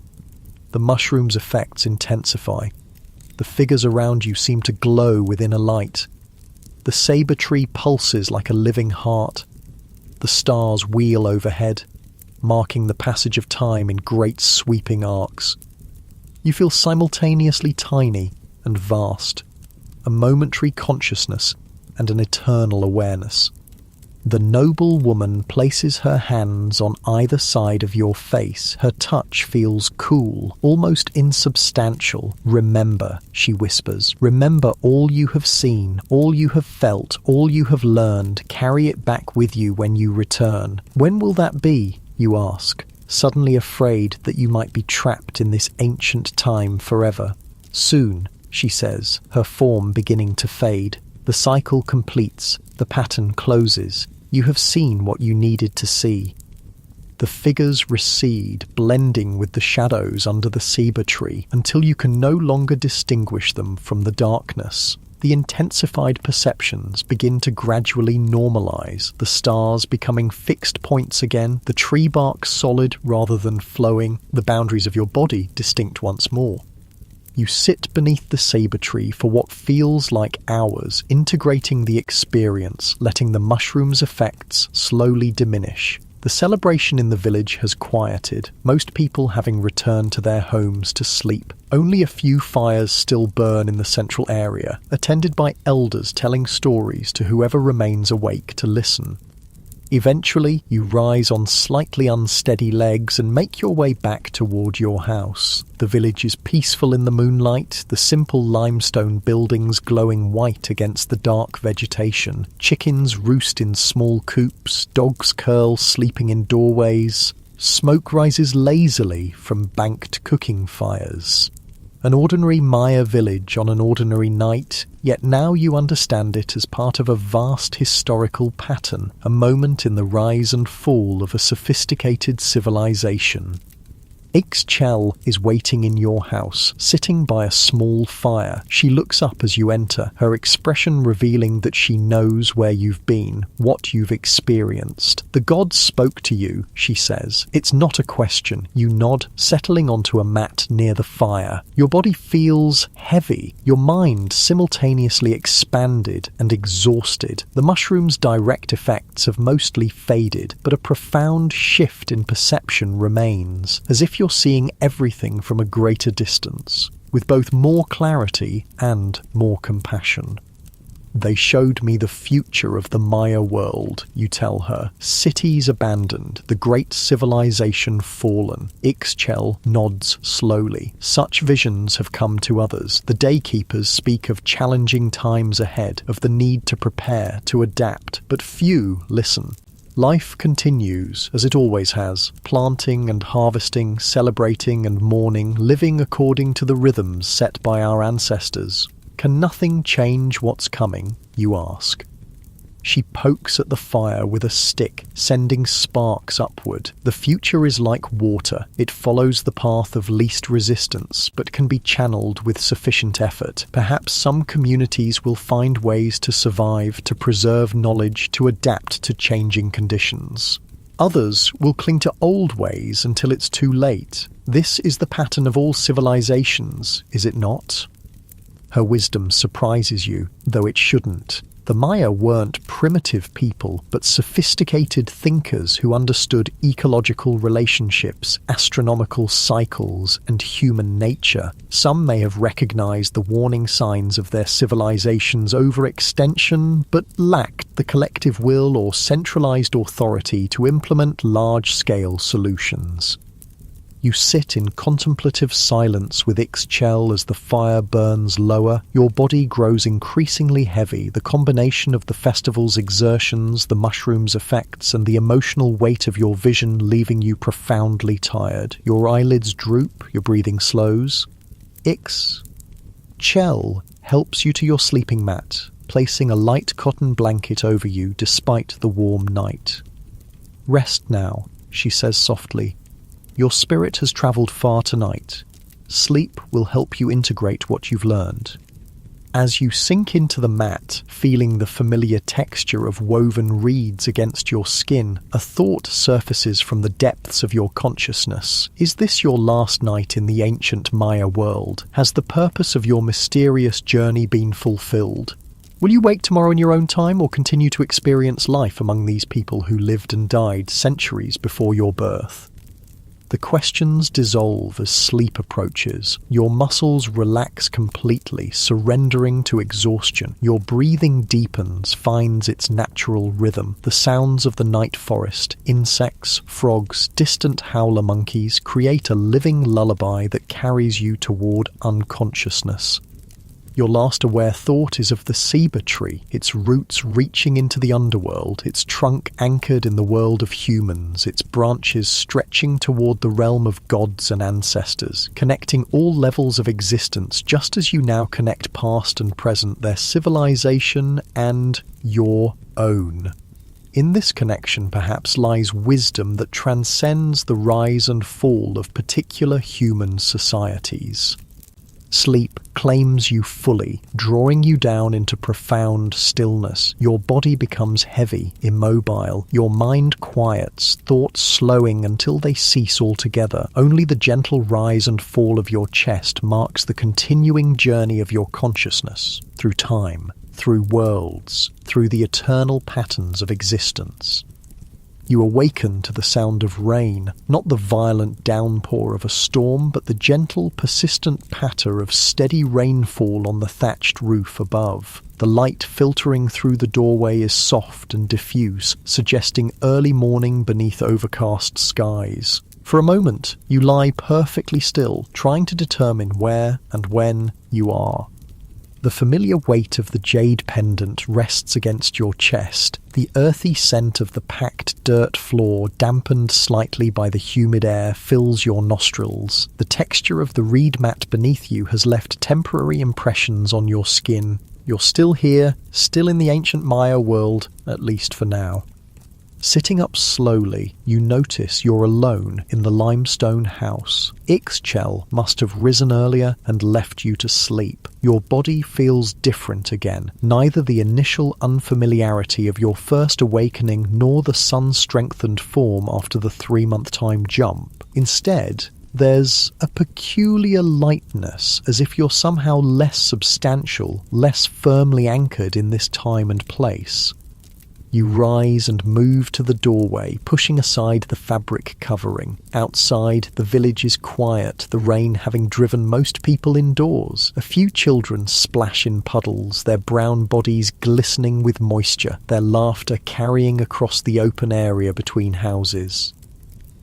The mushroom's effects intensify. The figures around you seem to glow within a light. The saber tree pulses like a living heart. The stars wheel overhead, marking the passage of time in great sweeping arcs. You feel simultaneously tiny and vast, a momentary consciousness and an eternal awareness. The noble woman places her hands on either side of your face. Her touch feels cool, almost insubstantial. "Remember," she whispers. "Remember all you have seen, all you have felt, all you have learned. Carry it back with you when you return." "When will that be?" you ask, suddenly afraid that you might be trapped in this ancient time forever. "Soon," she says, her form beginning to fade. The cycle completes, the pattern closes. You have seen what you needed to see. The figures recede, blending with the shadows under the ceiba tree, until you can no longer distinguish them from the darkness. The intensified perceptions begin to gradually normalize, the stars becoming fixed points again, the tree bark solid rather than flowing, the boundaries of your body distinct once more. You sit beneath the ceiba tree for what feels like hours, integrating the experience, letting the mushroom's effects slowly diminish. The celebration in the village has quieted, most people having returned to their homes to sleep. Only a few fires still burn in the central area, attended by elders telling stories to whoever remains awake to listen. Eventually, you rise on slightly unsteady legs and make your way back toward your house. The village is peaceful in the moonlight, the simple limestone buildings glowing white against the dark vegetation. Chickens roost in small coops, dogs curl sleeping in doorways. Smoke rises lazily from banked cooking fires. An ordinary Maya village on an ordinary night, yet now you understand it as part of a vast historical pattern, a moment in the rise and fall of a sophisticated civilization. Ixchel is waiting in your house, sitting by a small fire. She looks up as you enter, her expression revealing that she knows where you've been, what you've experienced. "The gods spoke to you," she says. "It's not a question." You nod, settling onto a mat near the fire. Your body feels heavy, your mind simultaneously expanded and exhausted. The mushroom's direct effects have mostly faded, but a profound shift in perception remains, as if you're seeing everything from a greater distance, with both more clarity and more compassion. "They showed me the future of the Maya world," you tell her. "Cities abandoned, the great civilization fallen." Ixchel nods slowly. "Such visions have come to others. The Daykeepers speak of challenging times ahead, of the need to prepare, to adapt, but few listen. Life continues, as it always has, planting and harvesting, celebrating and mourning, living according to the rhythms set by our ancestors. Can nothing change what's coming, you ask? She pokes at the fire with a stick, sending sparks upward. The future is like water. It follows the path of least resistance, but can be channeled with sufficient effort. Perhaps some communities will find ways to survive, to preserve knowledge, to adapt to changing conditions. Others will cling to old ways until it's too late. This is the pattern of all civilizations, is it not? Her wisdom surprises you, though it shouldn't. The Maya weren't primitive people, but sophisticated thinkers who understood ecological relationships, astronomical cycles, and human nature. Some may have recognized the warning signs of their civilization's overextension, but lacked the collective will or centralized authority to implement large-scale solutions. You sit in contemplative silence with Ixchel as the fire burns lower. Your body grows increasingly heavy, the combination of the festival's exertions, the mushroom's effects, and the emotional weight of your vision leaving you profoundly tired. Your eyelids droop, your breathing slows. Ixchel helps you to your sleeping mat, placing a light cotton blanket over you despite the warm night. "Rest now," she says softly. "Your spirit has travelled far tonight. Sleep will help you integrate what you've learned." As you sink into the mat, feeling the familiar texture of woven reeds against your skin, a thought surfaces from the depths of your consciousness. Is this your last night in the ancient Maya world? Has the purpose of your mysterious journey been fulfilled? Will you wake tomorrow in your own time or continue to experience life among these people who lived and died centuries before your birth? The The questions dissolve as sleep approaches. Your muscles relax completely, surrendering to exhaustion. Your breathing deepens, finds its natural rhythm. The sounds of the night forest, insects, frogs, distant howler monkeys create a living lullaby that carries you toward unconsciousness. Your last aware thought is of the ceiba tree, its roots reaching into the underworld, its trunk anchored in the world of humans, its branches stretching toward the realm of gods and ancestors, connecting all levels of existence just as you now connect past and present, their civilization and your own. In this connection perhaps lies wisdom that transcends the rise and fall of particular human societies. Sleep claims you fully, drawing you down into profound stillness. Your body becomes heavy, immobile. Your mind quiets, thoughts slowing until they cease altogether. Only the gentle rise and fall of your chest marks the continuing journey of your consciousness through time, through worlds, through the eternal patterns of existence. You awaken to the sound of rain, not the violent downpour of a storm, but the gentle, persistent patter of steady rainfall on the thatched roof above. The light filtering through the doorway is soft and diffuse, suggesting early morning beneath overcast skies. For a moment, you lie perfectly still, trying to determine where and when you are. The familiar weight of the jade pendant rests against your chest, the earthy scent of the packed dirt floor, dampened slightly by the humid air, fills your nostrils. The texture of the reed mat beneath you has left temporary impressions on your skin. You're still here, still in the ancient Maya world, at least for now. Sitting up slowly, you notice you're alone in the limestone house. Ixchel must have risen earlier and left you to sleep. Your body feels different again. Neither the initial unfamiliarity of your first awakening nor the sun-strengthened form after the 3-month time jump. Instead, there's a peculiar lightness, as if you're somehow less substantial, less firmly anchored in this time and place. You rise and move to the doorway, pushing aside the fabric covering. Outside, the village is quiet, the rain having driven most people indoors. A few children splash in puddles, their brown bodies glistening with moisture, their laughter carrying across the open area between houses.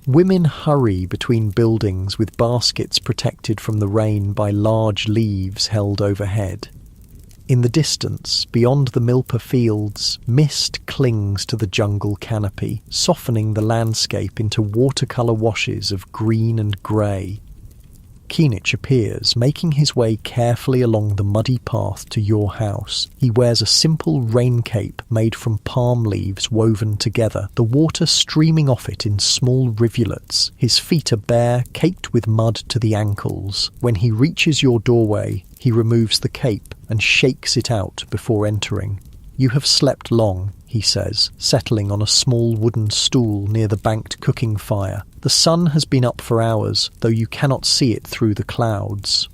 Women hurry between buildings with baskets protected from the rain by large leaves held overhead. In the distance, beyond the milpa fields, mist clings to the jungle canopy, softening the landscape into watercolour washes of green and grey. Keenich appears, making his way carefully along the muddy path to your house. He wears a simple rain cape made from palm leaves woven together, the water streaming off it in small rivulets. His feet are bare, caked with mud to the ankles. When he reaches your doorway, he removes the cape and shakes it out before entering. "You have slept long," he says, settling on a small wooden stool near the banked cooking fire. "The sun has been up for hours, though you cannot see it through the clouds."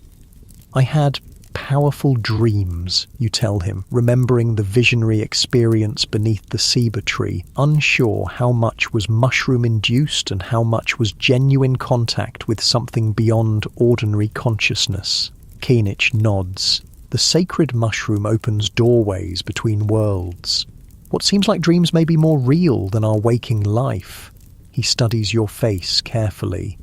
"I had powerful dreams," you tell him, remembering the visionary experience beneath the ceiba tree, unsure how much was mushroom-induced and how much was genuine contact with something beyond ordinary consciousness. Keenich nods. The sacred mushroom opens doorways between worlds. What seems like dreams may be more real than our waking life. He studies your face carefully.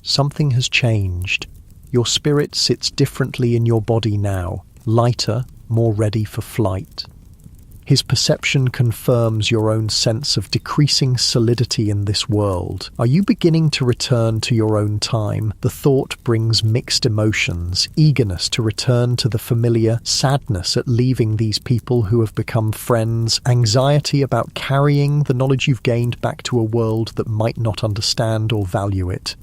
Something has changed. Your spirit sits differently in your body now, lighter, more ready for flight. His perception confirms your own sense of decreasing solidity in this world. Are you beginning to return to your own time? The thought brings mixed emotions, eagerness to return to the familiar, sadness at leaving these people who have become friends, anxiety about carrying the knowledge you've gained back to a world that might not understand or value it.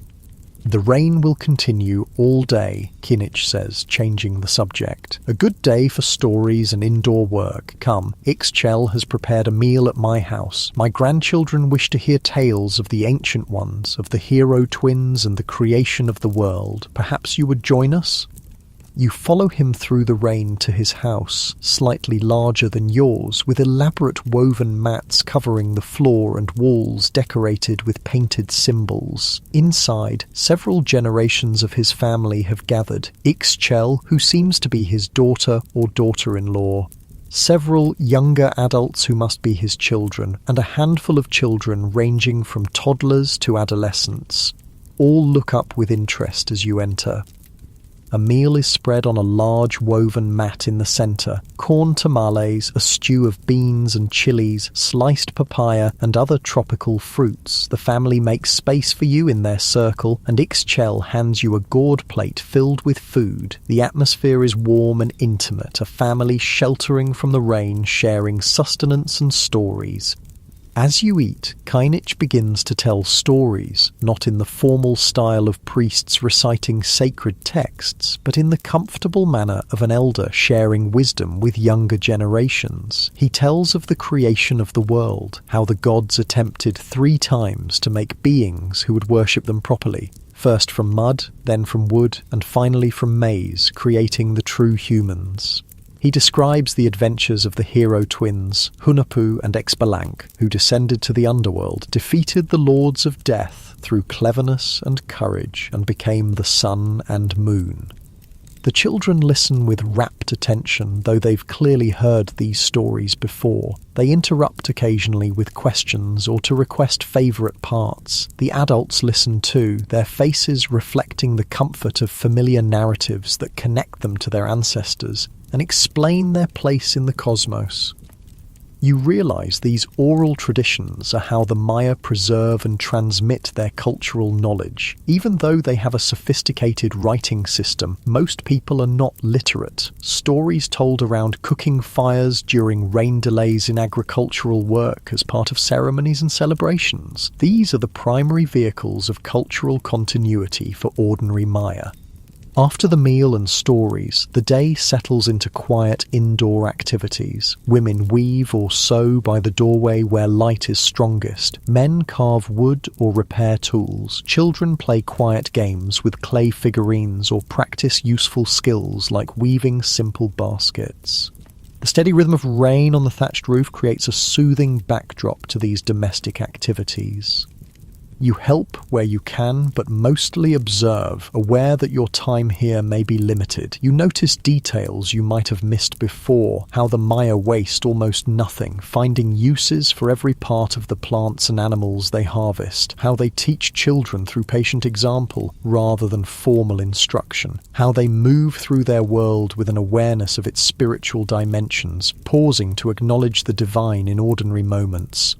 "The rain will continue all day," Keenich says, changing the subject. "A good day for stories and indoor work. Come, Ixchel has prepared a meal at my house. My grandchildren wish to hear tales of the ancient ones, of the hero twins and the creation of the world. Perhaps you would join us?" You follow him through the rain to his house, slightly larger than yours, with elaborate woven mats covering the floor and walls decorated with painted symbols. Inside, several generations of his family have gathered. Ixchel, who seems to be his daughter or daughter-in-law, several younger adults who must be his children, and a handful of children ranging from toddlers to adolescents. All look up with interest as you enter. A meal is spread on a large woven mat in the centre. Corn tamales, a stew of beans and chilies, sliced papaya and other tropical fruits. The family makes space for you in their circle, and Ixchel hands you a gourd plate filled with food. The atmosphere is warm and intimate, a family sheltering from the rain, sharing sustenance and stories. As you eat, Kainich begins to tell stories, not in the formal style of priests reciting sacred texts, but in the comfortable manner of an elder sharing wisdom with younger generations. He tells of the creation of the world, how the gods attempted 3 times to make beings who would worship them properly, first from mud, then from wood, and finally from maize, creating the true humans. He describes the adventures of the hero twins, Hunahpu and Exbalanque, who descended to the underworld, defeated the lords of death through cleverness and courage, and became the sun and moon. The children listen with rapt attention, though they've clearly heard these stories before. They interrupt occasionally with questions or to request favourite parts. The adults listen too, their faces reflecting the comfort of familiar narratives that connect them to their ancestors and explain their place in the cosmos. You realise these oral traditions are how the Maya preserve and transmit their cultural knowledge. Even though they have a sophisticated writing system, most people are not literate. Stories told around cooking fires during rain delays in agricultural work as part of ceremonies and celebrations. These are the primary vehicles of cultural continuity for ordinary Maya. After the meal and stories, the day settles into quiet indoor activities. Women weave or sew by the doorway where light is strongest. Men carve wood or repair tools. Children play quiet games with clay figurines or practice useful skills like weaving simple baskets. The steady rhythm of rain on the thatched roof creates a soothing backdrop to these domestic activities. You help where you can, but mostly observe, aware that your time here may be limited. You notice details you might have missed before, how the Maya waste almost nothing, finding uses for every part of the plants and animals they harvest, how they teach children through patient example rather than formal instruction, how they move through their world with an awareness of its spiritual dimensions, pausing to acknowledge the divine in ordinary moments.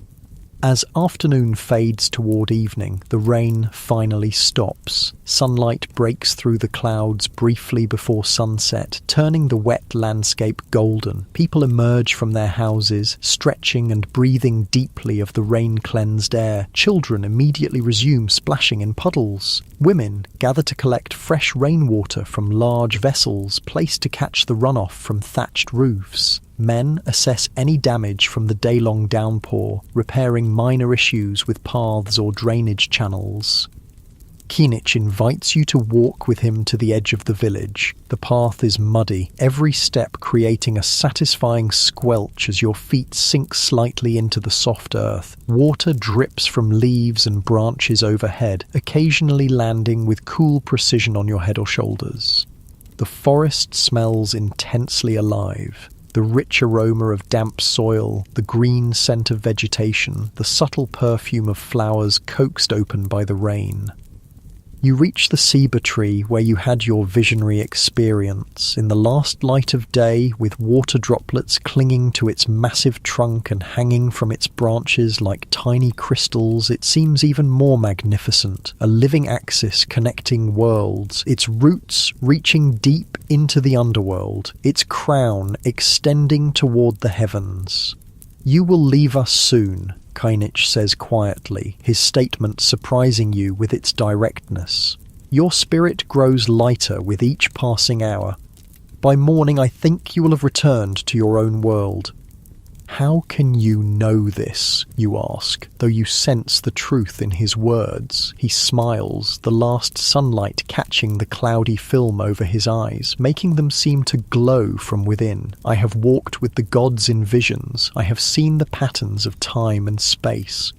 As afternoon fades toward evening, the rain finally stops. Sunlight breaks through the clouds briefly before sunset, turning the wet landscape golden. People emerge from their houses, stretching and breathing deeply of the rain-cleansed air. Children immediately resume splashing in puddles. Women gather to collect fresh rainwater from large vessels placed to catch the runoff from thatched roofs. Men assess any damage from the day-long downpour, repairing minor issues with paths or drainage channels. Kainich invites you to walk with him to the edge of the village. The path is muddy, every step creating a satisfying squelch as your feet sink slightly into the soft earth. Water drips from leaves and branches overhead, occasionally landing with cool precision on your head or shoulders. The forest smells intensely alive. The rich aroma of damp soil, the green scent of vegetation, the subtle perfume of flowers coaxed open by the rain. You reach the ceiba tree where you had your visionary experience. In the last light of day, with water droplets clinging to its massive trunk and hanging from its branches like tiny crystals, it seems even more magnificent, a living axis connecting worlds, its roots reaching deep into the underworld, its crown extending toward the heavens. "You will leave us soon," Kainich says quietly, his statement surprising you with its directness. "Your spirit grows lighter with each passing hour. By morning I think you will have returned to your own world." How can you know this, you ask, though you sense the truth in his words? He smiles, the last sunlight catching the cloudy film over his eyes, making them seem to glow from within. I have walked with the gods in visions. I have seen the patterns of time and space.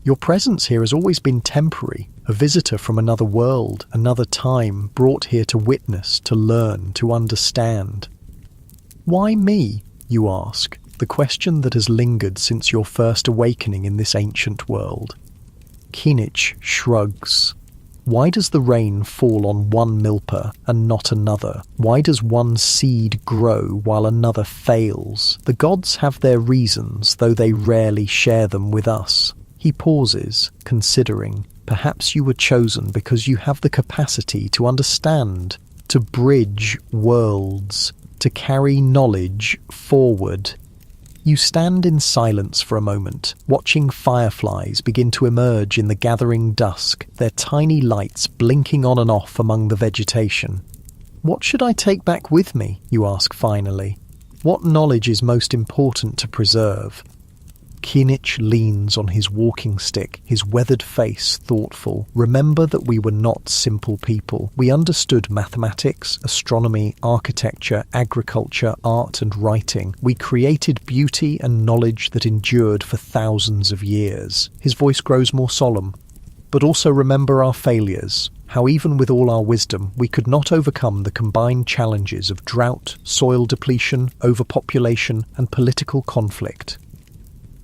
Your presence here has always been temporary, a visitor from another world, another time, brought here to witness, to learn, to understand. Why me, you ask? The question that has lingered since your first awakening in this ancient world. Kinich shrugs. Why does the rain fall on one milpa and not another? Why does one seed grow while another fails? The gods have their reasons, though they rarely share them with us. He pauses, considering. Perhaps you were chosen because you have the capacity to understand, to bridge worlds, to carry knowledge forward. You stand in silence for a moment, watching fireflies begin to emerge in the gathering dusk, their tiny lights blinking on and off among the vegetation. What should I take back with me, you ask finally? What knowledge is most important to preserve? Kinich leans on his walking stick, his weathered face thoughtful. Remember that we were not simple people. We understood mathematics, astronomy, architecture, agriculture, art and writing. We created beauty and knowledge that endured for thousands of years. His voice grows more solemn. But also remember our failures, how even with all our wisdom, we could not overcome the combined challenges of drought, soil depletion, overpopulation and political conflict.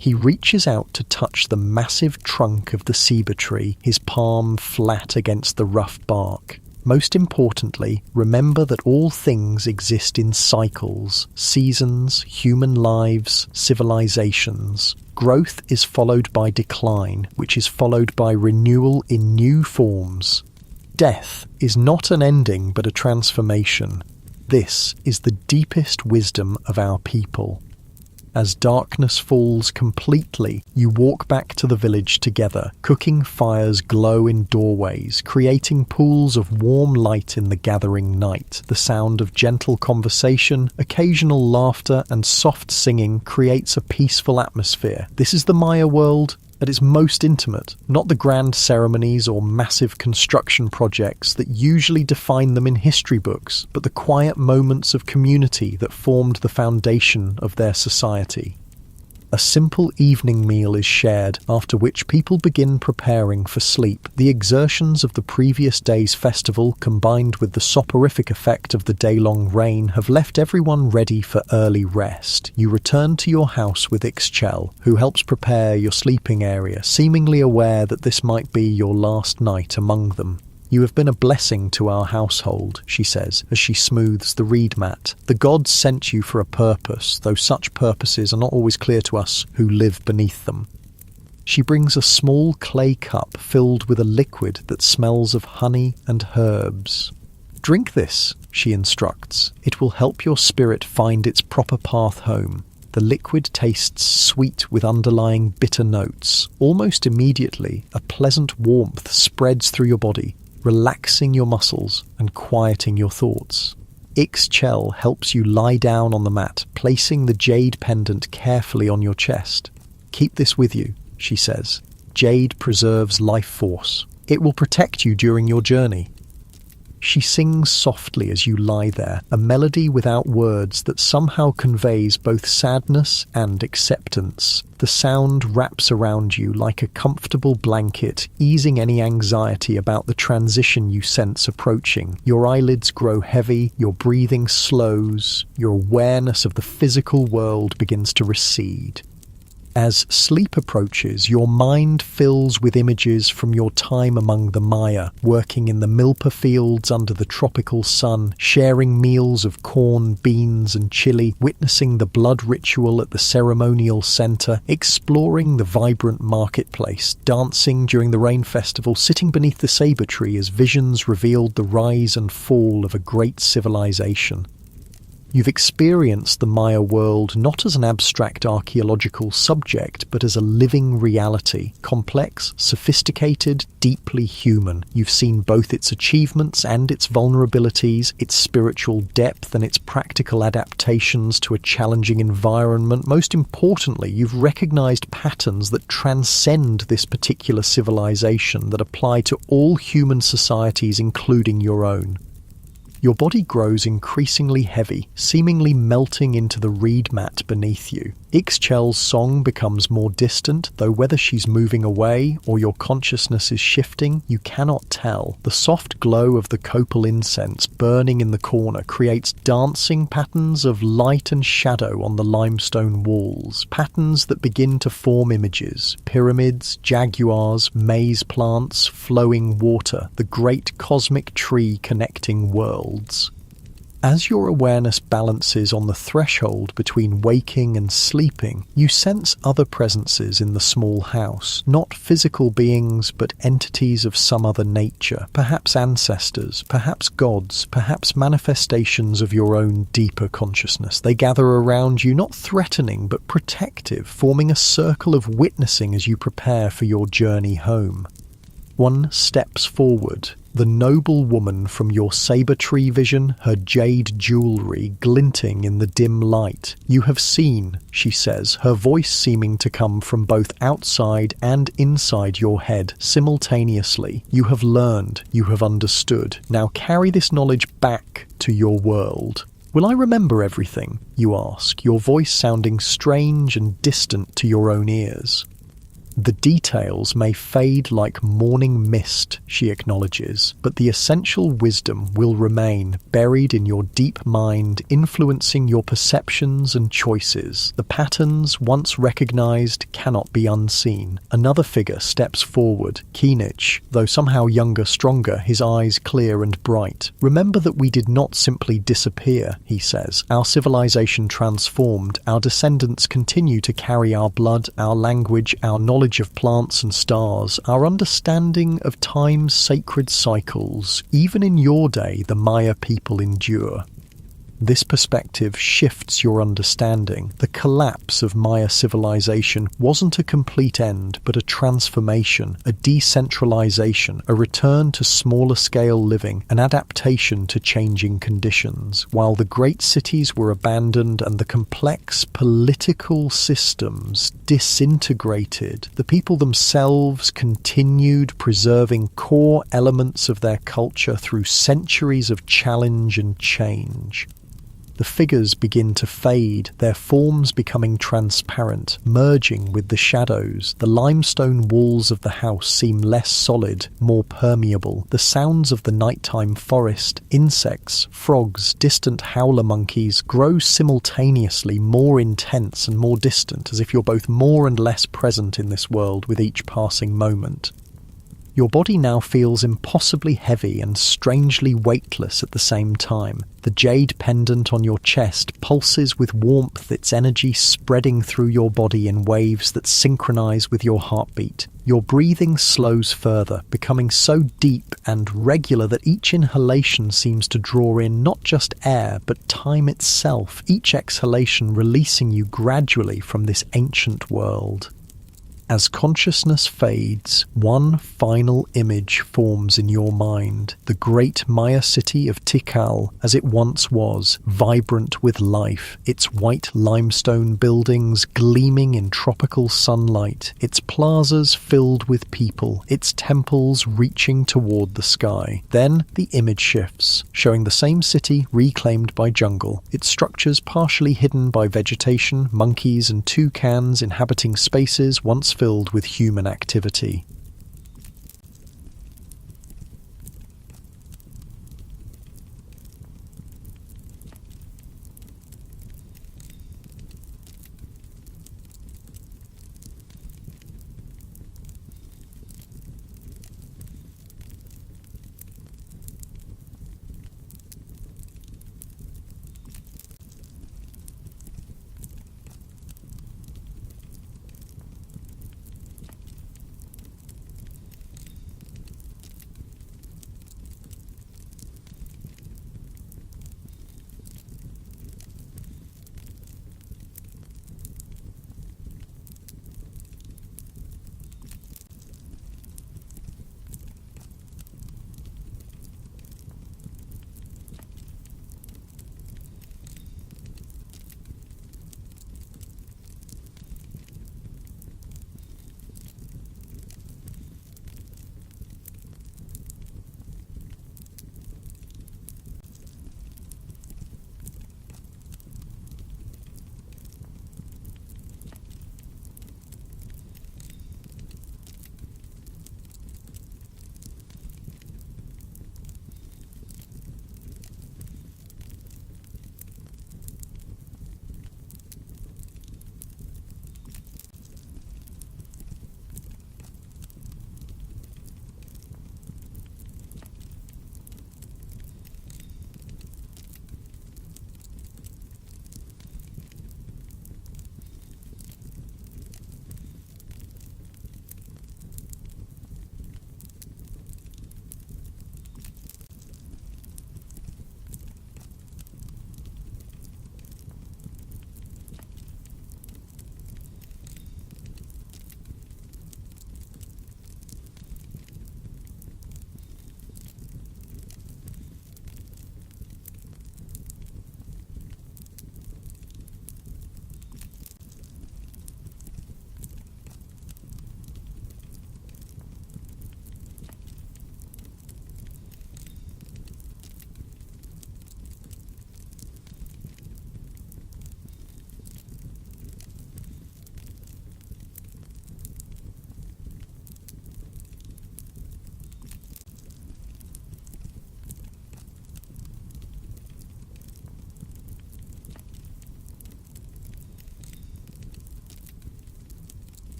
He reaches out to touch the massive trunk of the ceiba tree, his palm flat against the rough bark. Most importantly, remember that all things exist in cycles, seasons, human lives, civilizations. Growth is followed by decline, which is followed by renewal in new forms. Death is not an ending but a transformation. This is the deepest wisdom of our people. As darkness falls completely, you walk back to the village together. Cooking fires glow in doorways, creating pools of warm light in the gathering night. The sound of gentle conversation, occasional laughter, and soft singing creates a peaceful atmosphere. This is the Maya world at its most intimate, not the grand ceremonies or massive construction projects that usually define them in history books, but the quiet moments of community that formed the foundation of their society. A simple evening meal is shared, after which people begin preparing for sleep. The exertions of the previous day's festival, combined with the soporific effect of the day-long rain, have left everyone ready for early rest. You return to your house with Ixchel, who helps prepare your sleeping area, seemingly aware that this might be your last night among them. You have been a blessing to our household, she says, as she smooths the reed mat. The gods sent you for a purpose, though such purposes are not always clear to us who live beneath them. She brings a small clay cup filled with a liquid that smells of honey and herbs. Drink this, she instructs. It will help your spirit find its proper path home. The liquid tastes sweet with underlying bitter notes. Almost immediately, a pleasant warmth spreads through your body, relaxing your muscles and quieting your thoughts. Ixchel helps you lie down on the mat, placing the jade pendant carefully on your chest. Keep this with you, she says. Jade preserves life force. It will protect you during your journey. She sings softly as you lie there, a melody without words that somehow conveys both sadness and acceptance. The sound wraps around you like a comfortable blanket, easing any anxiety about the transition you sense approaching. Your eyelids grow heavy, your breathing slows, your awareness of the physical world begins to recede. As sleep approaches, your mind fills with images from your time among the Maya, working in the milpa fields under the tropical sun, sharing meals of corn, beans and chili, witnessing the blood ritual at the ceremonial center, exploring the vibrant marketplace, dancing during the rain festival, sitting beneath the ceiba tree as visions revealed the rise and fall of a great civilization. You've experienced the Maya world not as an abstract archaeological subject, but as a living reality, complex, sophisticated, deeply human. You've seen both its achievements and its vulnerabilities, its spiritual depth and its practical adaptations to a challenging environment. Most importantly, you've recognized patterns that transcend this particular civilization, that apply to all human societies, including your own. Your body grows increasingly heavy, seemingly melting into the reed mat beneath you. Ixchel's song becomes more distant, though whether she's moving away or your consciousness is shifting, you cannot tell. The soft glow of the copal incense burning in the corner creates dancing patterns of light and shadow on the limestone walls, patterns that begin to form images: pyramids, jaguars, maize plants, flowing water, the great cosmic tree connecting worlds. As your awareness balances on the threshold between waking and sleeping, you sense other presences in the small house, not physical beings but entities of some other nature, perhaps ancestors, perhaps gods, perhaps manifestations of your own deeper consciousness. They gather around you, not threatening but protective, forming a circle of witnessing as you prepare for your journey home. One steps forward. The noble woman from your saber tree vision, her jade jewelry glinting in the dim light. You have seen, she says, her voice seeming to come from both outside and inside your head simultaneously. You have learned, you have understood. Now carry this knowledge back to your world. Will I remember everything? You ask, your voice sounding strange and distant to your own ears. The details may fade like morning mist, she acknowledges, but the essential wisdom will remain buried in your deep mind, influencing your perceptions and choices. The patterns, once recognized, cannot be unseen. Another figure steps forward, Kinich, though somehow younger, stronger, his eyes clear and bright. Remember that we did not simply disappear, he says. Our civilization transformed. Our descendants continue to carry our blood, our language, our knowledge of plants and stars, our understanding of time's sacred cycles. Even in your day, the Maya people endure. This perspective shifts your understanding. The collapse of Maya civilization wasn't a complete end, but a transformation, a decentralization, a return to smaller-scale living, an adaptation to changing conditions. While the great cities were abandoned and the complex political systems disintegrated, the people themselves continued preserving core elements of their culture through centuries of challenge and change. The figures begin to fade, their forms becoming transparent, merging with the shadows. The limestone walls of the house seem less solid, more permeable. The sounds of the nighttime forest, insects, frogs, distant howler monkeys grow simultaneously more intense and more distant, as if you're both more and less present in this world with each passing moment. Your body now feels impossibly heavy and strangely weightless at the same time. The jade pendant on your chest pulses with warmth, its energy spreading through your body in waves that synchronize with your heartbeat. Your breathing slows further, becoming so deep and regular that each inhalation seems to draw in not just air, but time itself, each exhalation releasing you gradually from this ancient world. As consciousness fades, one final image forms in your mind. The great Maya city of Tikal, as it once was, vibrant with life, its white limestone buildings gleaming in tropical sunlight, its plazas filled with people, its temples reaching toward the sky. Then the image shifts, showing the same city reclaimed by jungle, its structures partially hidden by vegetation, monkeys and toucans inhabiting spaces once filled with human activity.